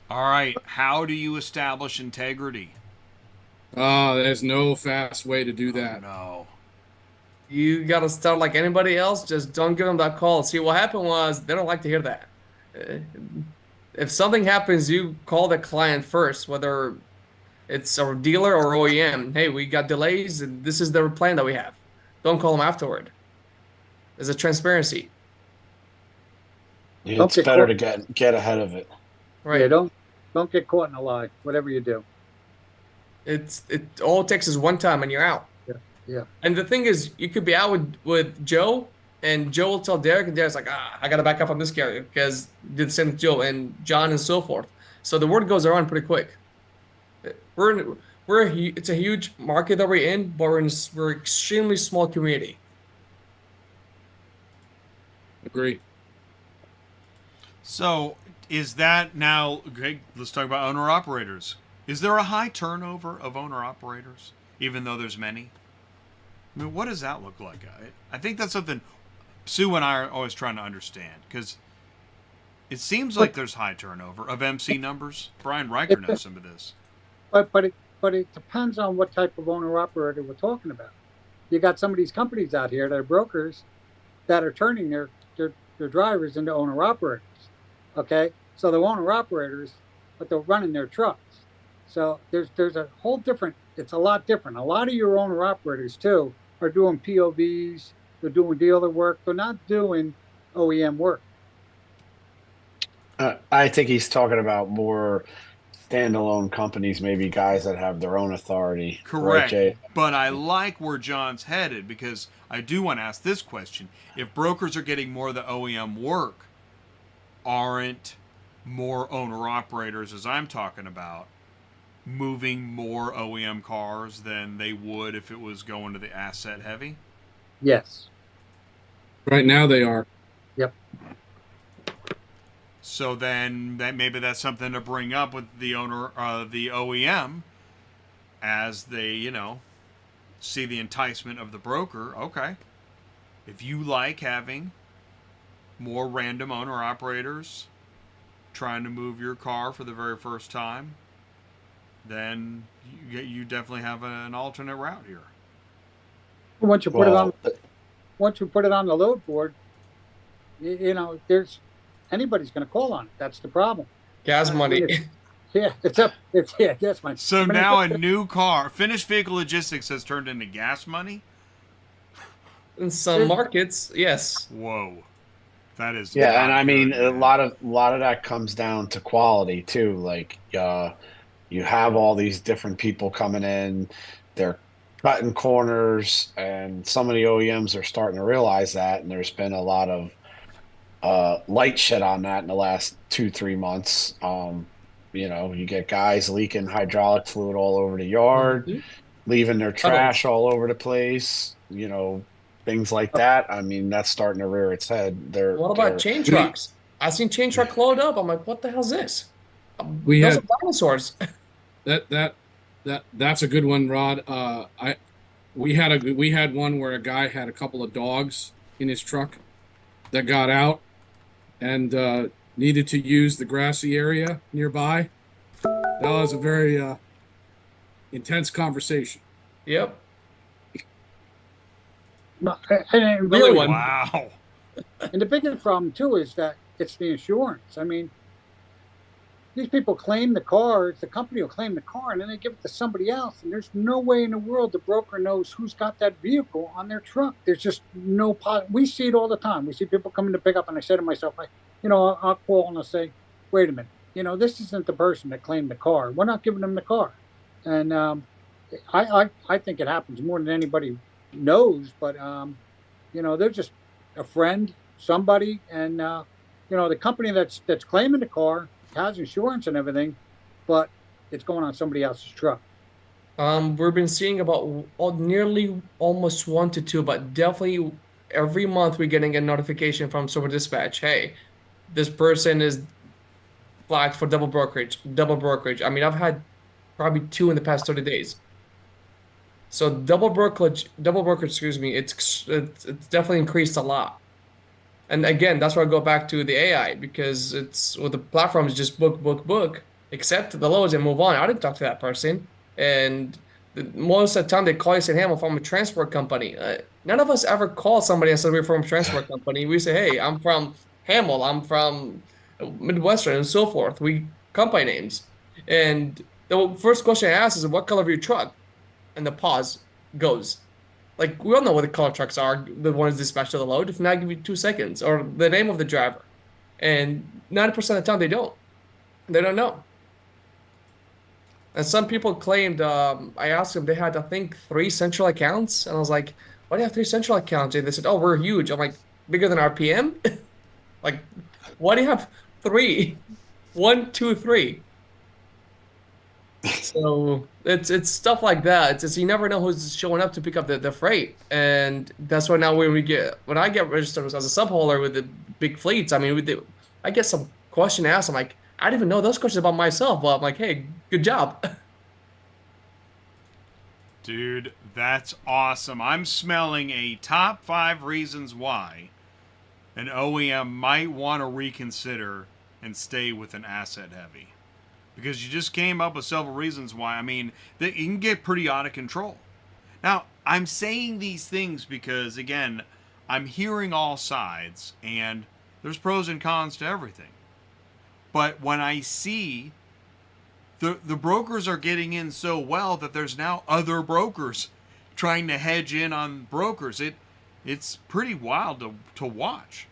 All right. How do you establish integrity? There's no fast way to do that. No. You got to start like anybody else. Just don't give them that call. See, what happened was they don't like to hear that. If something happens, you call the client first, whether it's a dealer or OEM. Hey, we got delays, and this is the plan that we have. Don't call them afterward. There's a transparency. It's better to get ahead of it. Right. Yeah, don't get caught in a lie, whatever you do. It all it takes is one time and you're out. Yeah. And the thing is, you could be out with Joe, and Joe will tell Derick, and Derick's like, I got to back up on this carrier because did the same with Joe and John and so forth. So the word goes around pretty quick. It's a huge market that we're in, but we're extremely small community. Agree. So is that now, okay, let's talk about owner-operators. Is there a high turnover of owner-operators, even though there's many? I mean, what does that look like? I think that's something Sue and I are always trying to understand, because it seems like there's high turnover of MC numbers. Brian Riker knows some of this. But it depends on what type of owner-operator we're talking about. You got some of these companies out here that are brokers that are turning their drivers into owner-operators. Okay, so they're owner-operators, but they're running their trucks. So there's a whole different. It's a lot different. A lot of your owner-operators too are doing POVs. They're doing dealer work. They're not doing OEM work. I think he's talking about more standalone companies, maybe guys that have their own authority. Correct. Right, but I like where John's headed, because I do want to ask this question. If brokers are getting more of the OEM work, aren't more owner-operators, as I'm talking about, moving more OEM cars than they would if it was going to the asset heavy? Yes. Right now they are. Yep. So then maybe that's something to bring up with the owner, the OEM, as they, see the enticement of the broker. Okay. If you like having more random owner operators trying to move your car for the very first time, then you definitely have an alternate route here. Once you put it on the load board, there's anybody's going to call on it. That's the problem. Gas money. Gas money. So now a new car, finished vehicle logistics, has turned into gas money? In some markets, yes. Whoa. That is. Yeah, and I mean, a lot of that comes down to quality too. Like, you have all these different people coming in, they're cutting corners, and some of the OEMs are starting to realize that, and there's been a lot of light shit on that in the last 2-3 months. You know, you get guys leaking hydraulic fluid all over the yard, Mhm. leaving their Puddles. trash all over the place, you know, things like that. I mean, that's starting to rear its head. What about chain We trucks? I seen chain truck load up. I'm like, what the hell's this? we Those are had dinosaurs. that's a good one, Rod. We had one where a guy had a couple of dogs in his truck that got out and needed to use the grassy area nearby. That was a very intense conversation. Yep. And Really really, one. Wow. and the biggest problem too is that it's the insurance. I mean, these people claim the car, the company will claim the car, and then they give it to somebody else. And there's no way in the world the broker knows who's got that vehicle on their truck. There's just no we see it all the time. We see people coming to pick up, and I say to myself, I'll call and I'll say, wait a minute, this isn't the person that claimed the car. We're not giving them the car. And I think it happens more than anybody knows, but they're just a friend, somebody, and the company that's claiming the car has insurance and everything, but it's going on somebody else's truck. We've been seeing about nearly almost 1 to 2, but definitely every month we're getting a notification from Silver Dispatch. Hey, this person is flagged for double brokerage. Double brokerage. I mean, I've had probably 2 in the past 30 days. So double brokerage, excuse me, it's definitely increased a lot. And again, that's where I go back to the AI, because it's with the platforms just book, accept the loads and move on. I didn't talk to that person. And most of the time they call you and say, hey, I'm from a transport company. None of us ever call somebody and said we're from a transport company. We say, hey, I'm from Hamil, I'm from Midwestern, and so forth. We company names. And the first question I ask is, what color of your truck? And the pause goes. Like, we all know what the color trucks are, the ones dispatched to the load. If not, give you 2 seconds, or the name of the driver. And 90% of the time, they don't. They don't know. And some people claimed, I asked them, they had, I think, 3 central accounts. And I was like, why do you have 3 central accounts? And they said, oh, we're huge. I'm like, bigger than RPM? Like, why do you have 3? 1, 2, 3. So it's stuff like that. It's just, you never know who's showing up to pick up the freight, and that's why now when I get registered as a subhauler with the big fleets, I mean, I get some question asked. I'm like, I didn't even know those questions about myself, but I'm like, hey, good job. Dude, that's awesome. I'm smelling a top 5 reasons why an OEM might want to reconsider and stay with an asset heavy. Because you just came up with several reasons why. I mean, that it can get pretty out of control. Now, I'm saying these things because, again, I'm hearing all sides, and there's pros and cons to everything. But when I see the brokers are getting in so well that there's now other brokers trying to hedge in on brokers, it's pretty wild to watch.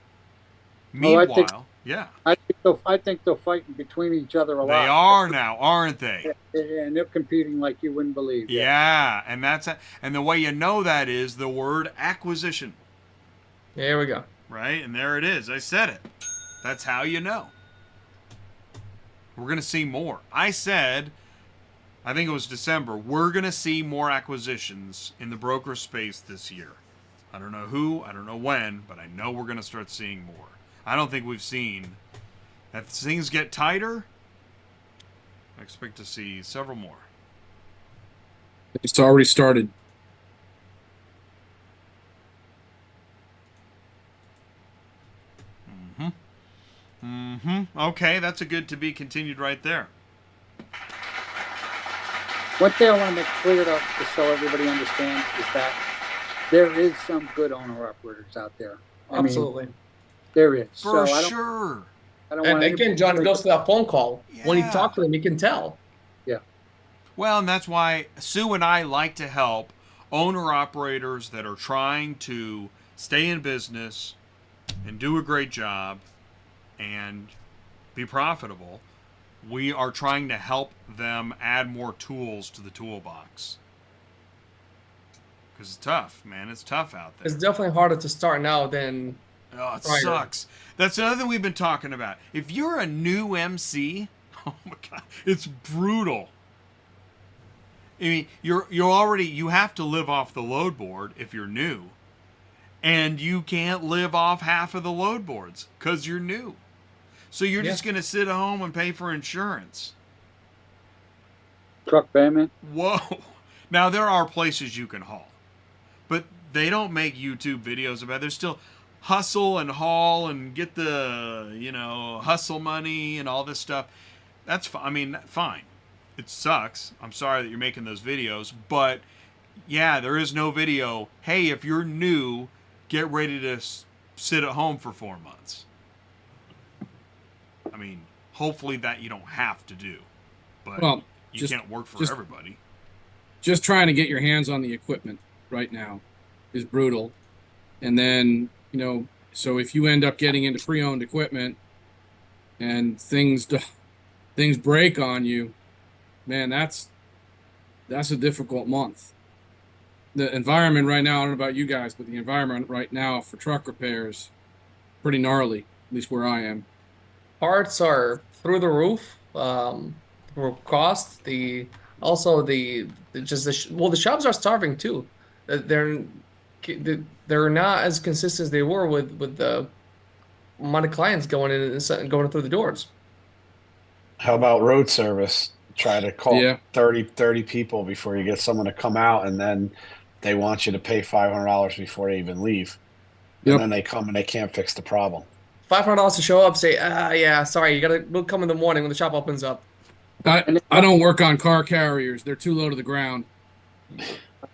Meanwhile, yeah. I think they're fighting between each other a lot. They are now, aren't they? And they're competing like you wouldn't believe. Yeah, and the way you know that is the word acquisition. There we go. Right? And there it is. I said it. That's how you know. We're going to see more. I said, I think it was December, we're going to see more acquisitions in the broker space this year. I don't know who, I don't know when, but I know we're going to start seeing more. I don't think we've seen. If things get tighter, I expect to see several more. It's already started. Okay, that's a good to be continued right there. One thing I want to make clear, though, just so everybody understands, is that there is some good owner-operators out there. Absolutely. There is. For so sure. I don't And want again, John, it goes to that phone call. When you Yeah. talk to them, you can tell. Yeah. Well, and that's why Sue and I like to help owner-operators that are trying to stay in business and do a great job and be profitable. We are trying to help them add more tools to the toolbox. Because it's tough, man. It's tough out there. It's definitely harder to start now than Oh, it prior. sucks. That's another thing we've been talking about. If you're a new MC, Oh my God, it's brutal. I mean, you have to live off the load board if you're new, and you can't live off half of the load boards because you're new. So you're just going to sit at home and pay for insurance. Truck payment. Whoa. Now, there are places you can haul, but they don't make YouTube videos about it. There's still hustle and haul and get the, hustle money and all this stuff. That's fine. It sucks. I'm sorry that you're making those videos, but yeah, there is no video. Hey, if you're new, get ready to sit at home for 4 months. I mean, hopefully that you don't have to do, but you can't work for everybody. Just trying to get your hands on the equipment right now is brutal. And then, so if you end up getting into pre-owned equipment and things break on you, man, that's a difficult month. The environment right now, I don't know about you guys, but the environment right now for truck repairs, pretty gnarly, at least where I am. Parts are through the roof. Cost, the shops are starving too. They're not as consistent as they were with the amount of clients going in and going through the doors. How about road service? Try to call 30 people before you get someone to come out, and then they want you to pay $500 before they even leave. And then they come and they can't fix the problem. $500 to show up, say, sorry, we'll come in the morning when the shop opens up. I don't work on car carriers. They're too low to the ground.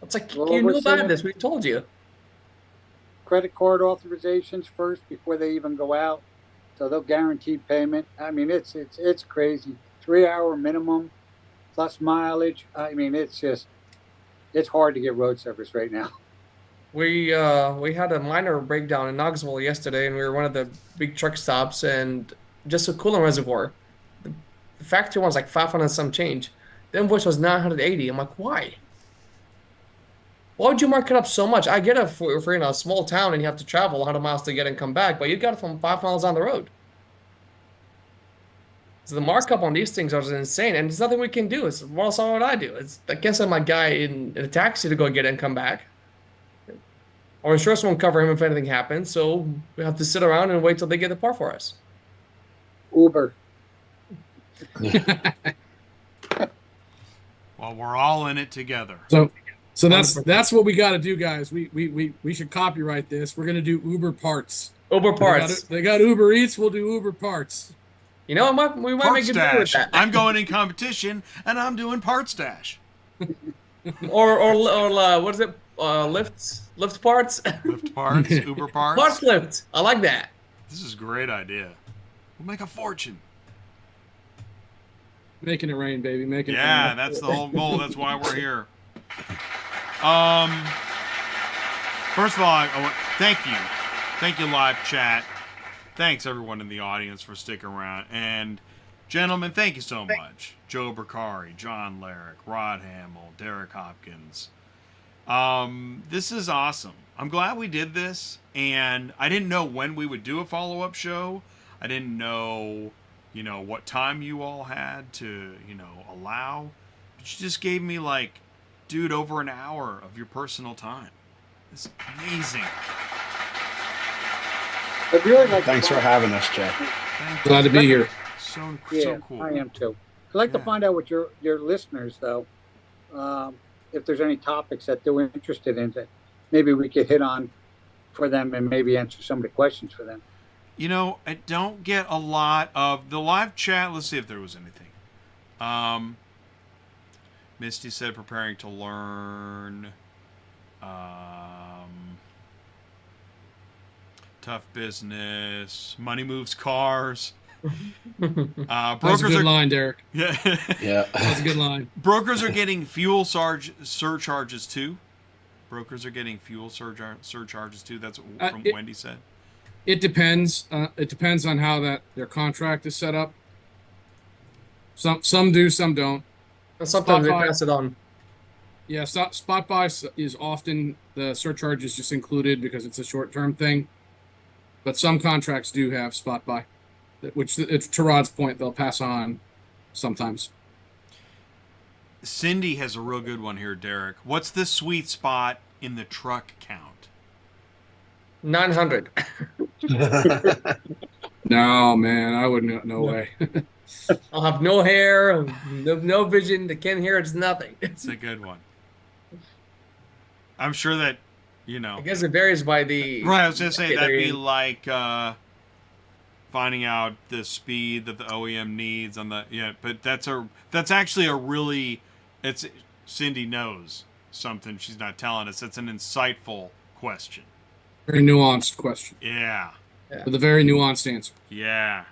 It's like, you knew about this. We told you. Credit card authorizations first before they even go out. So they'll guarantee payment. I mean, it's crazy. 3-hour minimum plus mileage. I mean, it's hard to get road service right now. We had a minor breakdown in Knoxville yesterday, and we were one of the big truck stops, and just a coolant reservoir. The factory one was like 500 some change. The invoice was 980. I'm like, why? Why would you mark it up so much? I get it for a small town and you have to travel 100 miles to get and come back, but you got it from 5 miles on the road. So the markup on these things are insane, and there's nothing we can do. It's what else would I do? I can't send my guy in a taxi to go get it and come back. Our insurance won't cover him if anything happens, so we have to sit around and wait till they get the part for us. Uber. Well, we're all in it together. So that's what we got to do, guys. We should copyright this. We're gonna do Uber parts. Uber parts. They got Uber Eats. We'll do Uber parts. We might make a deal with that. I'm going in competition, and I'm doing Part Stash. or what is it? Lyft parts. Lyft parts. Uber parts. Parts Lyft. I like that. This is a great idea. We'll make a fortune. Making it rain, baby. Making it rain. Yeah, that's the whole goal. That's why we're here. First of all, thank you, live chat. Thanks everyone in the audience for sticking around, and gentlemen, thank you so much. Joe Bercari, John Larick, Rod Hamil, Derick Hopkins. This is awesome. I'm glad we did this, and I didn't know when we would do a follow-up show. I didn't know, what time you all had to, allow. But you just gave me dude, over an hour of your personal time. It's amazing. I'd really like Thanks for having us, Jay. Glad to be here. So cool. I am too. I'd like to find out what your listeners, though, if there's any topics that they're interested in that maybe we could hit on for them and maybe answer some of the questions for them. I don't get a lot of the live chat. Let's see if there was anything. Misty said preparing to learn. Tough business. Money moves cars. That's a good line, Derick. Yeah. That's a good line. Brokers are getting fuel surcharges too. Brokers are getting fuel surcharges too. That's what Wendy said. It depends. It depends on how their contract is set up. Some do, some don't. And sometimes they pass it on. Yeah, spot buy is often the surcharge is just included because it's a short-term thing. But some contracts do have spot buy, which, to Rod's point, they'll pass on sometimes. Cindy has a real good one here, Derick. What's the sweet spot in the truck count? 900. No, man, I wouldn't. No way. I'll have no hair, no vision. The can't hear. It's nothing. It's a good one. I'm sure that, I guess it varies by the. Right, I was going to say, that'd be like finding out the speed that the OEM needs on the, but that's actually a really, Cindy knows something she's not telling us. It's an insightful question. Very nuanced question. Yeah. With a very nuanced answer. Yeah.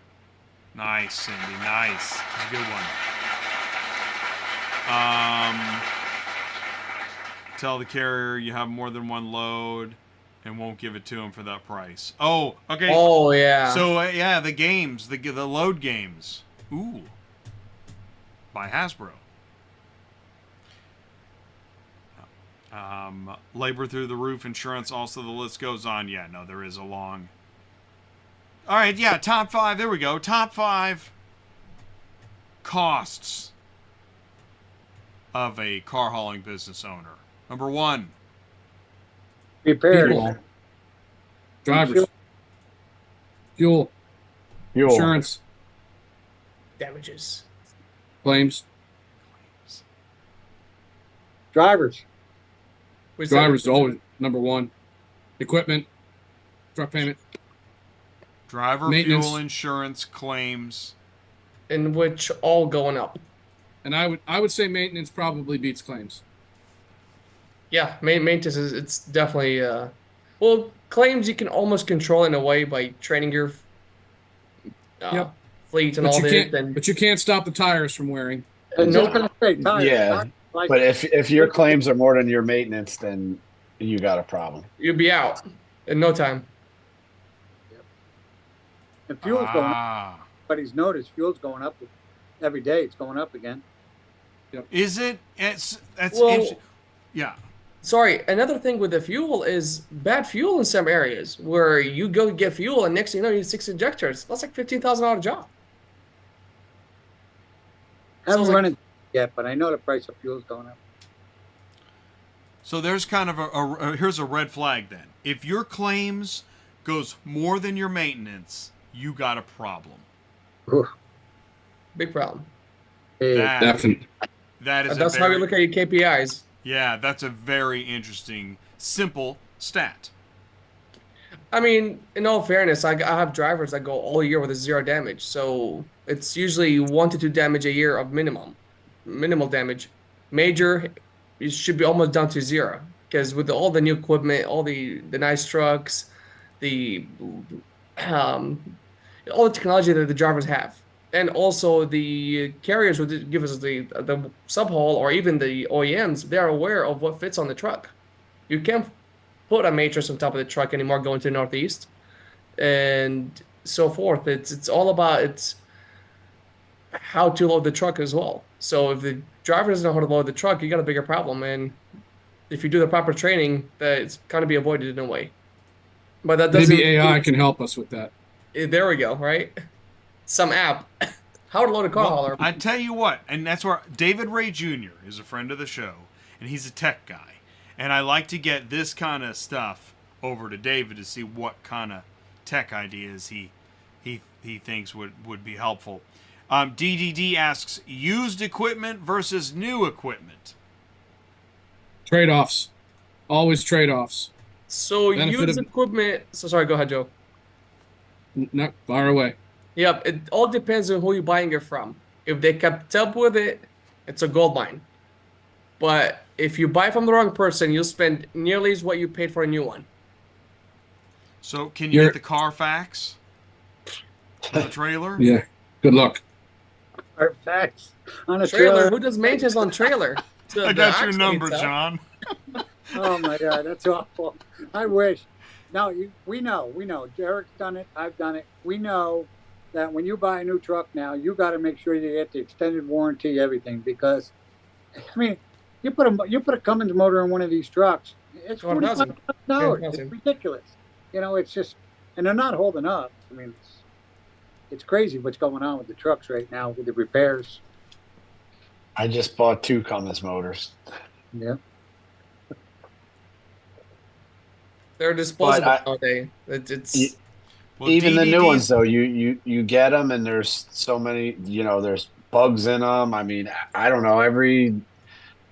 Nice, Cindy. Nice. That's a good one. Tell the carrier you have more than one load and won't give it to him for that price. Oh, okay. Oh, yeah. So, the games, the load games. Ooh. By Hasbro. Labor through the roof, insurance, also the list goes on. Yeah, no, there is a long... All right, top 5. There we go. Top 5 costs of a car hauling business owner. Number 1. Repairs. People. Drivers. Fuel. Insurance. Damages. Claims. Drivers. Drivers is always number 1. Equipment. Truck payment. Driver, Maintenance. fuel, insurance, claims. In which all going up. And I would say maintenance probably beats claims. Yeah, maintenance is it's definitely well, claims you can almost control in a way by training your fleet and all that. But you can't stop the tires from wearing. No, Gonna say tires. Yeah. Like, But if your claims are more than your maintenance, then you got a problem. you'll be out in no time. and fuel's going up. But he's noticed fuel's going up every day. It's going up again. Is it? That's yeah. Sorry, another thing with the fuel is bad fuel in some areas where you go get fuel and next thing you know you need 6 injectors. That's like $15,000 job. I haven't run it yet, but I know the price of fuel's going up. So there's kind of here's a red flag then. If your claims goes more than your maintenance, you got a problem. Oof. Big problem. Definitely. That's how we look at your KPIs. Yeah, that's a very interesting, simple stat. I mean, in all fairness, I have drivers that go all year with a 0 damage. So it's usually 1 to 2 damage a year of minimal damage. Major, you should be almost down to 0 because with all the new equipment, all the nice trucks, all the technology that the drivers have, and also the carriers would give us the subhaul or even the OEMs. They are aware of what fits on the truck. You can't put a matrix on top of the truck anymore going to the Northeast, and so forth. It's all about how to load the truck as well. So if the driver doesn't know how to load the truck, you got a bigger problem. And if you do the proper training, it's kind of be avoided in a way. But that doesn't. Maybe AI can help us with that. There we go. Right. Some app. How to load a car hauler. I tell you what, and that's where David Ray Jr. is a friend of the show, and he's a tech guy. And I like to get this kind of stuff over to David to see what kind of tech ideas he thinks would be helpful. DDD asks, used equipment versus new equipment. Trade-offs. Always trade-offs. So used equipment. So sorry, go ahead, Joe. No, fire away. Yep, it all depends on who you're buying it from. If they kept up with it, it's a gold mine. But if you buy from the wrong person, you'll spend nearly as what you paid for a new one. So can you get the Carfax on a trailer? Yeah. Good luck. Carfax on a trailer. Who does maintenance on trailer? I got your number, John. Oh my God, that's awful. I wish. No, we know. Derek's done it. I've done it. We know that when you buy a new truck now, you got to make sure you get the extended warranty, everything, because, I mean, you put a Cummins motor in one of these trucks, it's $45,000. It's ridiculous. You know, it's just, and they're not holding up. I mean, it's crazy what's going on with the trucks right now with the repairs. I just bought 2 Cummins motors. Yeah. They're disposable I- nowadays. Y- It's Well, Even the new ones DDD's though, you get them and there's so many, there's bugs in them. I mean, I don't know. Every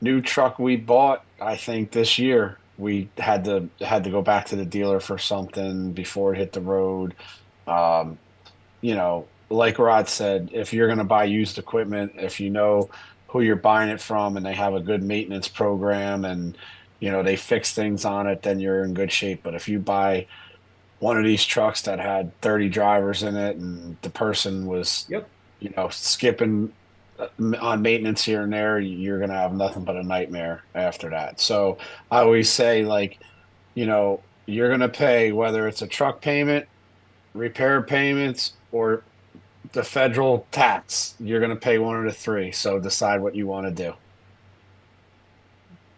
new truck we bought, I think this year we had to go back to the dealer for something before it hit the road. Um, like Rod said, if you're going to buy used equipment, if you know who you're buying it from and they have a good maintenance program and they fix things on it, then you're in good shape. But if you buy one of these trucks that had 30 drivers in it and the person was yep. skipping on maintenance here and there, you're going to have nothing but a nightmare after that. So I always say, like, you're going to pay, whether it's a truck payment, repair payments, or the federal tax, you're going to pay one of the three. So decide what you want to do.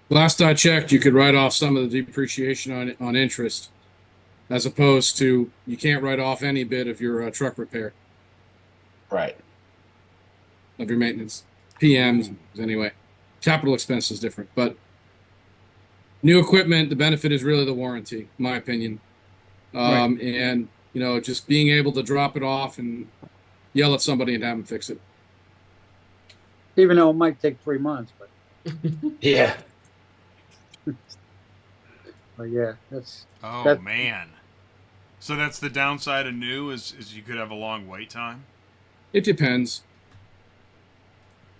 Last I checked, you could write off some of the depreciation on interest, as opposed to you can't write off any bit of your truck repair, Right. of your maintenance. PMs, anyway. Capital expense is different, but new equipment, the benefit is really the warranty, in my opinion. And, just being able to drop it off and yell at somebody and have them fix it. Even though it might take 3 months, but Yeah. yeah, that's man. So that's the downside of new is you could have a long wait time. It depends.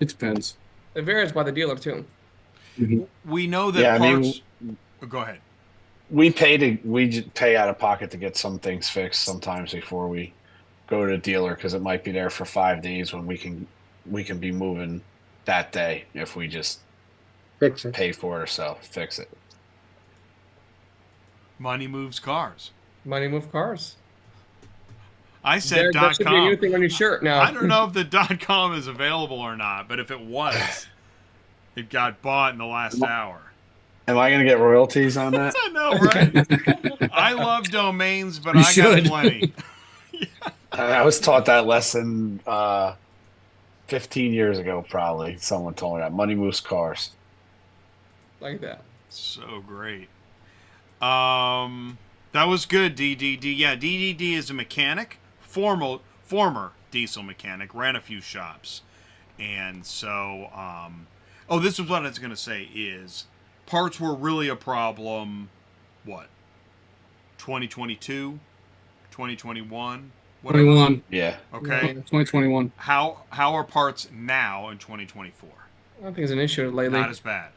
It depends. It varies by the dealer too. We know that Yeah, parts. Go ahead. We just pay out of pocket to get some things fixed sometimes before we go to the dealer, because it might be there for 5 days when we can be moving that day if we just fix it. pay for it ourselves, fix it. Money moves cars. Money move cars. I said That should be a .com. new thing on your shirt now. I don't know if the .com is available or not, but if it was, it got bought in the last hour. Am I going to get royalties on that? I know, right? I love domains, but You I got should. plenty. I was taught that lesson 15 years ago, probably. Someone told me that. Money moves cars. Like that. So great. That was good, DDD. Yeah, DDD is a mechanic, former diesel mechanic, ran a few shops. And so, this is what I was going to say is parts were really a problem, 2022, 2021? 21. Yeah. Okay. 2021. How are parts now in 2024? I don't think it's an issue lately. Not as bad.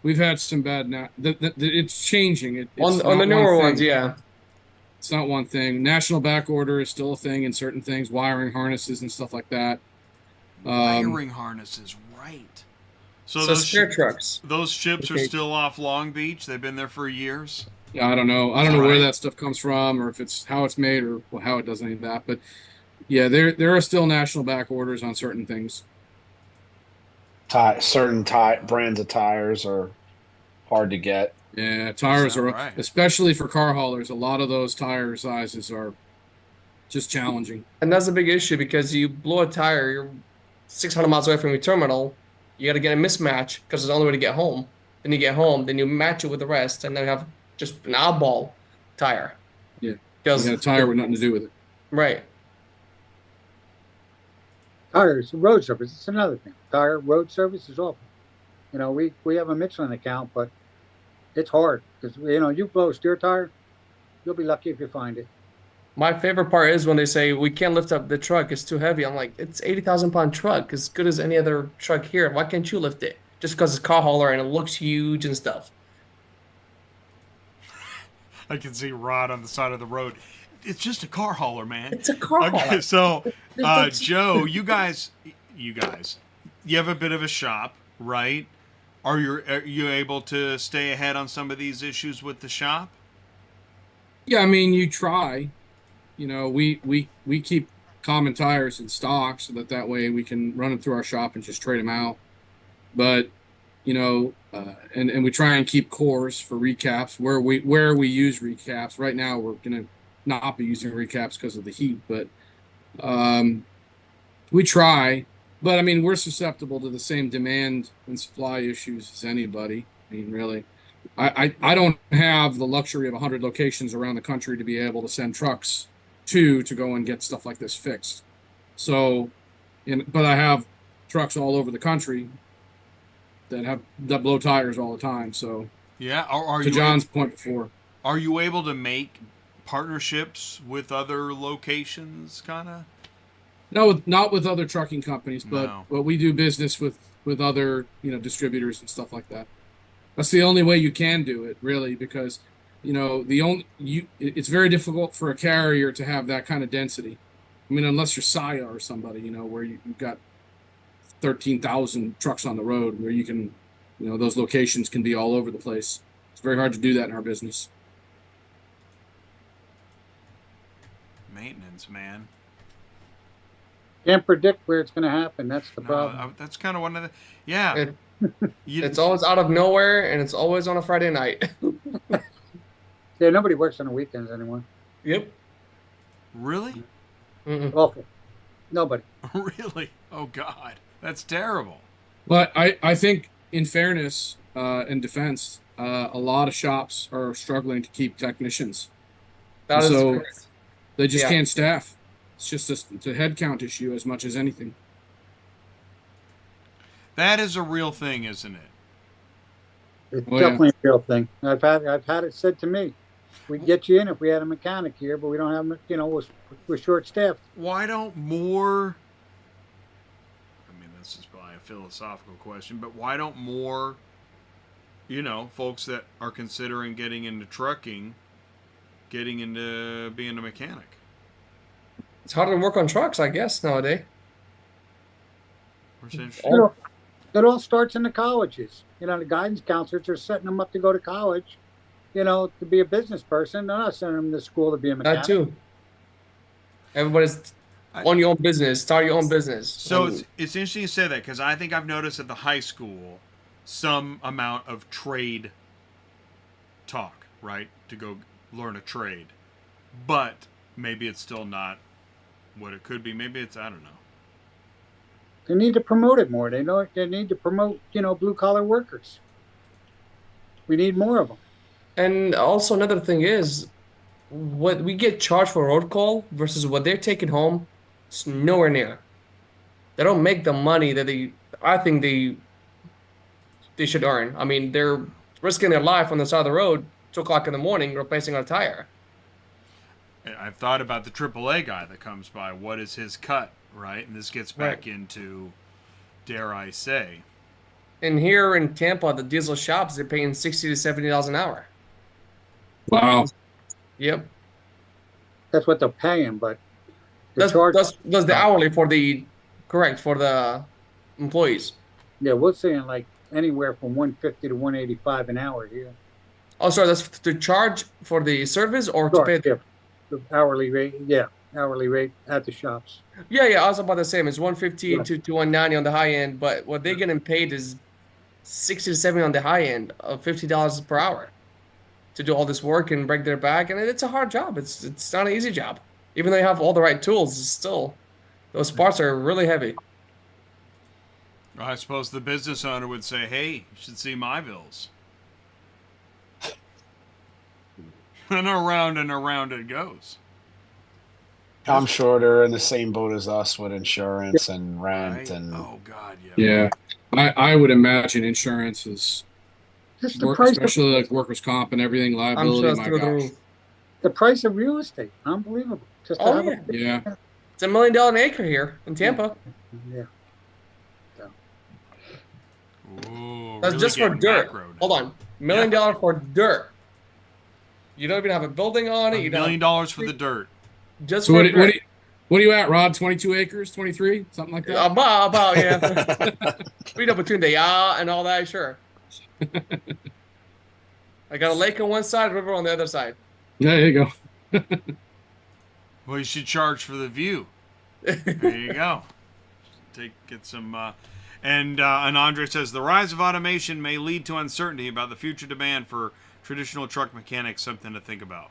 We've had some bad now. It's changing. It's On not the newer one ones, thing. yeah. It's not one thing. National back order is still a thing in certain things, wiring harnesses and stuff like that. Wiring harnesses, right. So those spare trucks. Those ships are Okay. still off Long Beach. They've been there for years. Yeah, I don't know. I don't know where Right. that stuff comes from, or if it's how it's made, or how it does any of that. But yeah, there are still national back orders on certain things. Certain brands of tires are hard to get. Yeah, tires Sound are, right. especially for car haulers. A lot of those tire sizes are just challenging. And that's a big issue because you blow a tire, you're 600 miles away from your terminal. You got to get a mismatch because it's the only way to get home. Then you get home, then you match it with the rest, and then you have just an oddball tire. Yeah, you Because got a tire with nothing to do with it. right. Tires, road service, it's another thing. Road service is awful. We have a Michelin account, but it's hard because, you blow a steer tire, you'll be lucky if you find it. My favorite part is when they say we can't lift up the truck; it's too heavy. I'm like, it's 80,000-pound truck, as good as any other truck here. Why can't you lift it? Just because it's car hauler and it looks huge and stuff. I can see Rod on the side of the road. It's just a car hauler, man. It's a car Okay, hauler. so It's- Joe, you guys, you have a bit of a shop, right? Are you able to stay ahead on some of these issues with the shop? Yeah, I mean, you try. We keep common tires in stock so that way we can run them through our shop and just trade them out. But and we try and keep cores for recaps where we use recaps. Right now, we're gonna not be using recaps because of the heat, but we try. But I mean, we're susceptible to the same demand and supply issues as anybody. I mean, really, I don't have the luxury of 100 locations around the country to be able to send trucks to go and get stuff like this fixed. So, but I have trucks all over the country that blow tires all the time. So, Yeah. Are to you John's point before, are you able to make partnerships with other locations, kind of? no, not with other trucking companies, No. but we do business with other distributors and stuff like that. That's the only way you can do it, really, because it's very difficult for a carrier to have that kind of density. I mean, unless you're Saya or somebody, where you've got 13,000 trucks on the road, where you can, those locations can be all over the place. It's very hard to do that in our business. Maintenance, man. Can't predict where it's going to happen. That's the No, problem. that's kind of one of the. Yeah. It- You- It's always out of nowhere, and it's always on a Friday night. Yeah, nobody works on the weekends anymore. Yep. Really? Mm-mm. Awful. Nobody. Really? Oh God, that's terrible. But I think, in fairness and defense, a lot of shops are struggling to keep technicians. That is So- correct. They just Yeah. can't staff. It's just it's a headcount issue as much as anything. That is a real thing, isn't it? It's Oh, yeah. definitely a real thing. I've had it said to me. We'd get you in if we had a mechanic here, but we don't have, we're short staffed. Why don't more? I mean, this is probably a philosophical question, but why don't more, folks that are considering getting into trucking, getting into being a mechanic? It's harder to work on trucks, I guess, nowadays. Which is interesting. It all starts in the colleges. The guidance counselors are setting them up to go to college, to be a business person. They're not sending them to school to be a mechanic. That too. Everybody's on your own business. Start your own business. So And it's interesting you say that, because I think I've noticed at the high school some amount of trade talk, right? To go learn a trade. But maybe it's still not what it could be. Maybe it's, I don't know. They need to promote it more. They need to promote, blue collar workers. We need more of them. and also another thing is, what we get charged for road call versus what they're taking home, it's nowhere near. They don't make the money that I think they should earn. I mean, they're risking their life on the side of the road, 2 o'clock in the morning, replacing a tire. I've thought about the AAA guy that comes by. What is his cut, right? And this gets back into, dare I say, And here in Tampa, the diesel shops, they're paying $60 to $70 an hour. Wow. Yep. That's what they're paying, but the That's charge, that's the hourly for the employees. yeah, we're seeing like anywhere from 150 to 185 an hour here. Oh, sorry, that's to charge for the service or to pay. Yeah, the hourly rate, hourly rate at the shops. Yeah, I was about the same. It's 150 to 190 on the high end, but what they're getting paid is 60 to 70 on the high end of $50 per hour to do all this work and break their back, and it's a hard job. It's not an easy job. Even though you have all the right tools, it's still those parts are really heavy. I suppose the business owner would say, hey, you should see my bills. And around it goes. I'm sure they're in the same boat as us with insurance and rent Right? and Oh, God, yeah. Yeah. I would imagine insurance is Just the price of, especially like workers' comp and everything, I'm liability. sure that's My through the gosh. roof. the price of real estate. Unbelievable. Just to Oh, have yeah. Yeah. It's $1 million an acre here in Tampa. yeah. Ooh, That's really just for getting dirt. macro now. Hold on, $1 million for dirt. You don't even have a building on it. $1 You don't million for the dirt. just So for what dirt. are you at, Rod? 22 acres, 23, something like that. About yeah. We know between the and all that, sure. I got a lake on one side, river on the other side. Yeah, there you go. Well, you should charge for the view. There you go. Get some. And Andre says the rise of automation may lead to uncertainty about the future demand for traditional truck mechanics. Something to think about.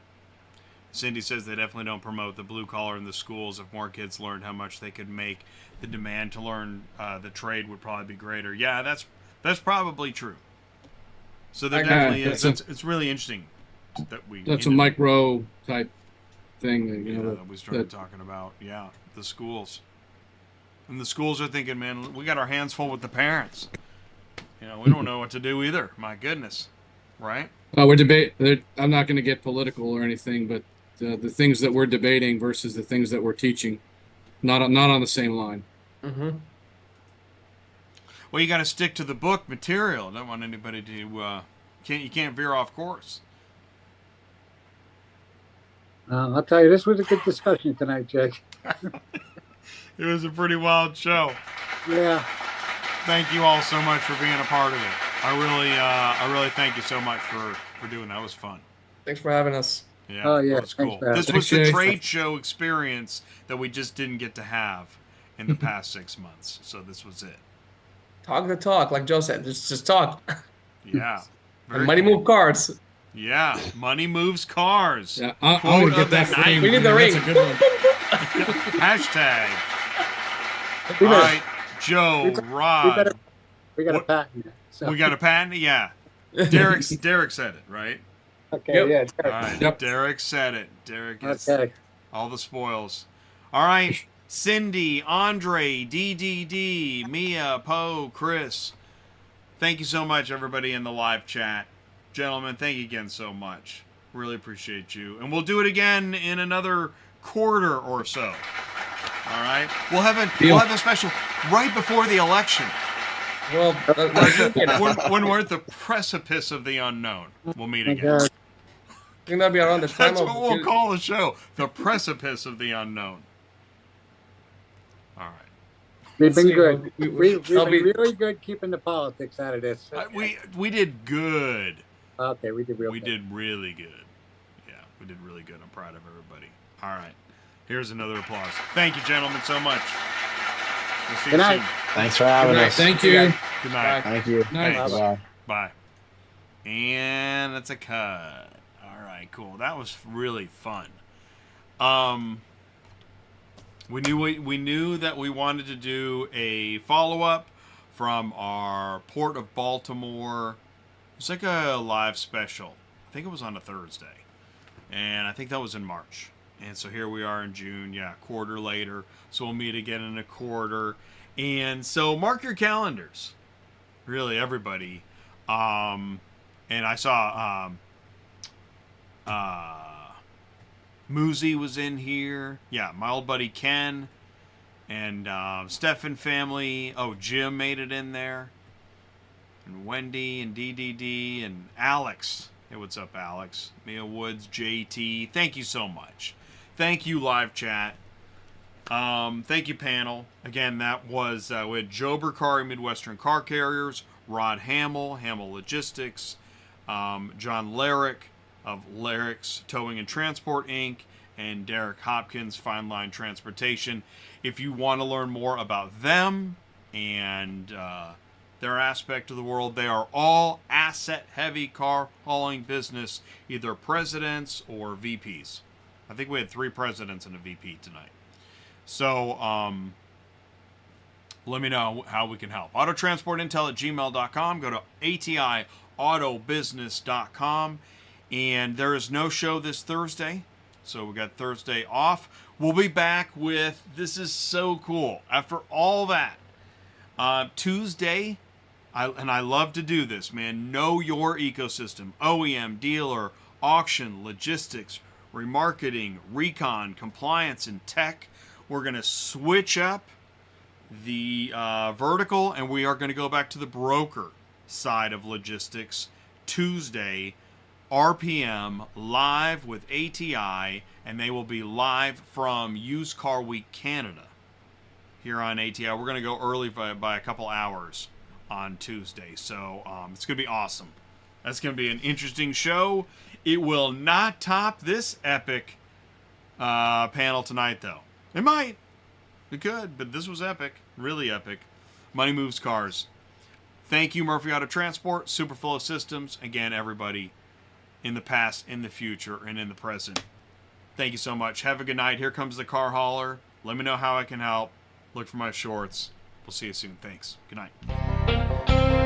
Cindy says they definitely don't promote the blue collar in the schools. If more kids learned how much they could make, the demand to learn the trade would probably be greater. Yeah, that's probably true. So there definitely is. It's really interesting that we. That's a micro type thing that we started talking about. Yeah, the schools. And the schools are thinking, man, we got our hands full with the parents. We don't know what to do either. My goodness, right? We're I'm not going to get political or anything, but the things that we're debating versus the things that we're teaching, not on the same line. Mm-hmm. Well, you got to stick to the book material. I don't want anybody to you can't veer off course. I'll tell you, this was a good discussion tonight, Jake. It was a pretty wild show. Yeah. Thank you all so much for being a part of it. I really thank you so much for doing that. It was fun. Thanks for having us. Yeah, oh yeah, that was cool. This was the trade show experience that we just didn't get to have in the past 6 months. So this was it. Talk the talk, like Joe said. Just talk. Yeah. Money move cards. Yeah, money moves cars. Yeah, I would get that frame. We need the ring. That's a good one. Hashtag. All right, Joe, Rod. We got a patent. So. We got a patent? Yeah. Derick said it, right? Okay, Yep. yeah. All right, Yep. Derick said it. Derick gets Okay. all the spoils. All right, Cindy, Andre, DDD, Mia, Poe, Chris. Thank you so much, everybody in the live chat. Gentlemen, thank you again so much. Really appreciate you. And we'll do it again in another quarter or so. All right? We'll have a special right before the election. Well, when we're at the precipice of the unknown, we'll meet again. I think that'll be around the time That's what we'll call the show. The precipice of the unknown. All right. We've been good. We've We've been really good keeping the politics out of this. We did good. Okay, we did real We good. did really good. Yeah, we did really good. I'm proud of everybody. All right. Here's another applause. Thank you, gentlemen, so much. We'll see Good you night. soon. Thanks for having us. Thank you. Good night. Thank you. Night. Bye. Bye. And that's a cut. All right, cool. That was really fun. We knew that we wanted to do a follow-up from our Port of Baltimore. It's like a live special. I think it was on a Thursday. And I think that was in March. And so here we are in June. Yeah, quarter later. So we'll meet again in a quarter. And so mark your calendars. Really, everybody. And I saw Muzi was in here. Yeah, my old buddy Ken. And Stefan family. Oh, Jim made it in there. And Wendy and DDD and Alex. Hey, what's up, Alex? Mia Woods, JT. Thank you so much. Thank you, live chat. Thank you, panel. Again, that was we had Joe Bercari, Midwestern Car Carriers, Rod Hamil, Hamil Logistics, John Larick of Larick's Towing and Transport, Inc., and Derick Hopkins, Fine Line Transportation. If you want to learn more about them and their aspect of the world, they are all asset-heavy car hauling business, either presidents or VPs. I think we had 3 presidents and a VP tonight. So let me know how we can help. Autotransportintel@gmail.com. Go to ATIautobusiness.com. And there is no show this Thursday. So we got Thursday off. We'll be back with, this is so cool. After all that, Tuesday, I love to do this, man. Know your ecosystem. OEM, dealer, auction, logistics, remarketing, recon, compliance, and tech. We're going to switch up the vertical, and we are going to go back to the broker side of logistics Tuesday, RPM, live with ATI, and they will be live from Used Car Week Canada here on ATI. We're going to go early by a couple hours on Tuesday, so it's going to be awesome. That's going to be an interesting show. It will not top this epic panel tonight, though. It might. It could, but this was epic. Really epic. Money moves cars. Thank you, Murphy Auto Transport, Superflow Systems. Again, everybody in the past, in the future, and in the present. Thank you so much. Have a good night. Here comes the car hauler. Let me know how I can help. Look for my shorts. We'll see you soon. Thanks. Good night.